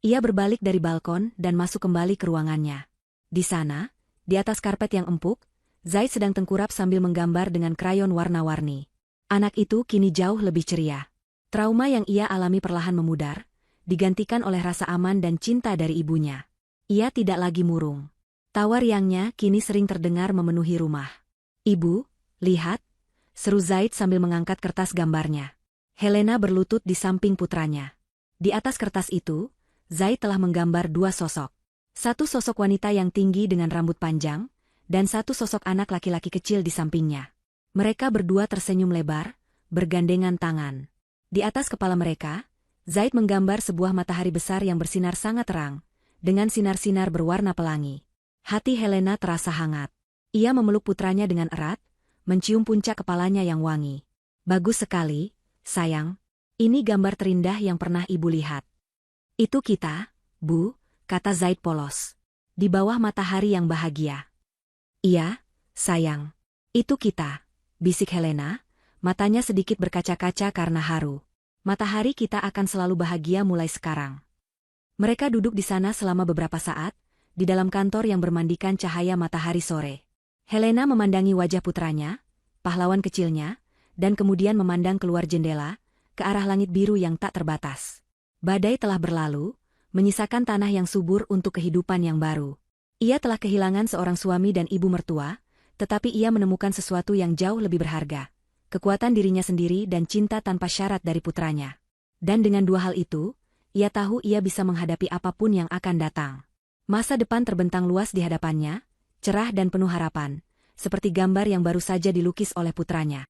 Ia berbalik dari balkon dan masuk kembali ke ruangannya. Di sana, di atas karpet yang empuk, Zaid sedang tengkurap sambil menggambar dengan krayon warna-warni. Anak itu kini jauh lebih ceria. Trauma yang ia alami perlahan memudar, digantikan oleh rasa aman dan cinta dari ibunya. Ia tidak lagi murung. Tawa riangnya kini sering terdengar memenuhi rumah. Ibu, lihat, seru Zaid sambil mengangkat kertas gambarnya. Helena berlutut di samping putranya. Di atas kertas itu, Zaid telah menggambar dua sosok. Satu sosok wanita yang tinggi dengan rambut panjang, dan satu sosok anak laki-laki kecil di sampingnya. Mereka berdua tersenyum lebar, bergandengan tangan. Di atas kepala mereka, Zaid menggambar sebuah matahari besar yang bersinar sangat terang, dengan sinar-sinar berwarna pelangi. Hati Helena terasa hangat. Ia memeluk putranya dengan erat, mencium puncak kepalanya yang wangi. Bagus sekali, sayang. Ini gambar terindah yang pernah ibu lihat. Itu kita, Bu, kata Zaid polos. Di bawah matahari yang bahagia. Iya, sayang. Itu kita, bisik Helena, matanya sedikit berkaca-kaca karena haru. Matahari kita akan selalu bahagia mulai sekarang. Mereka duduk di sana selama beberapa saat, di dalam kantor yang bermandikan cahaya matahari sore. Helena memandangi wajah putranya, pahlawan kecilnya, dan kemudian memandang keluar jendela, ke arah langit biru yang tak terbatas. Badai telah berlalu, menyisakan tanah yang subur untuk kehidupan yang baru. Ia telah kehilangan seorang suami dan ibu mertua, tetapi ia menemukan sesuatu yang jauh lebih berharga, kekuatan dirinya sendiri dan cinta tanpa syarat dari putranya. Dan dengan dua hal itu, ia tahu ia bisa menghadapi apapun yang akan datang. Masa depan terbentang luas di hadapannya, cerah dan penuh harapan, seperti gambar yang baru saja dilukis oleh putranya.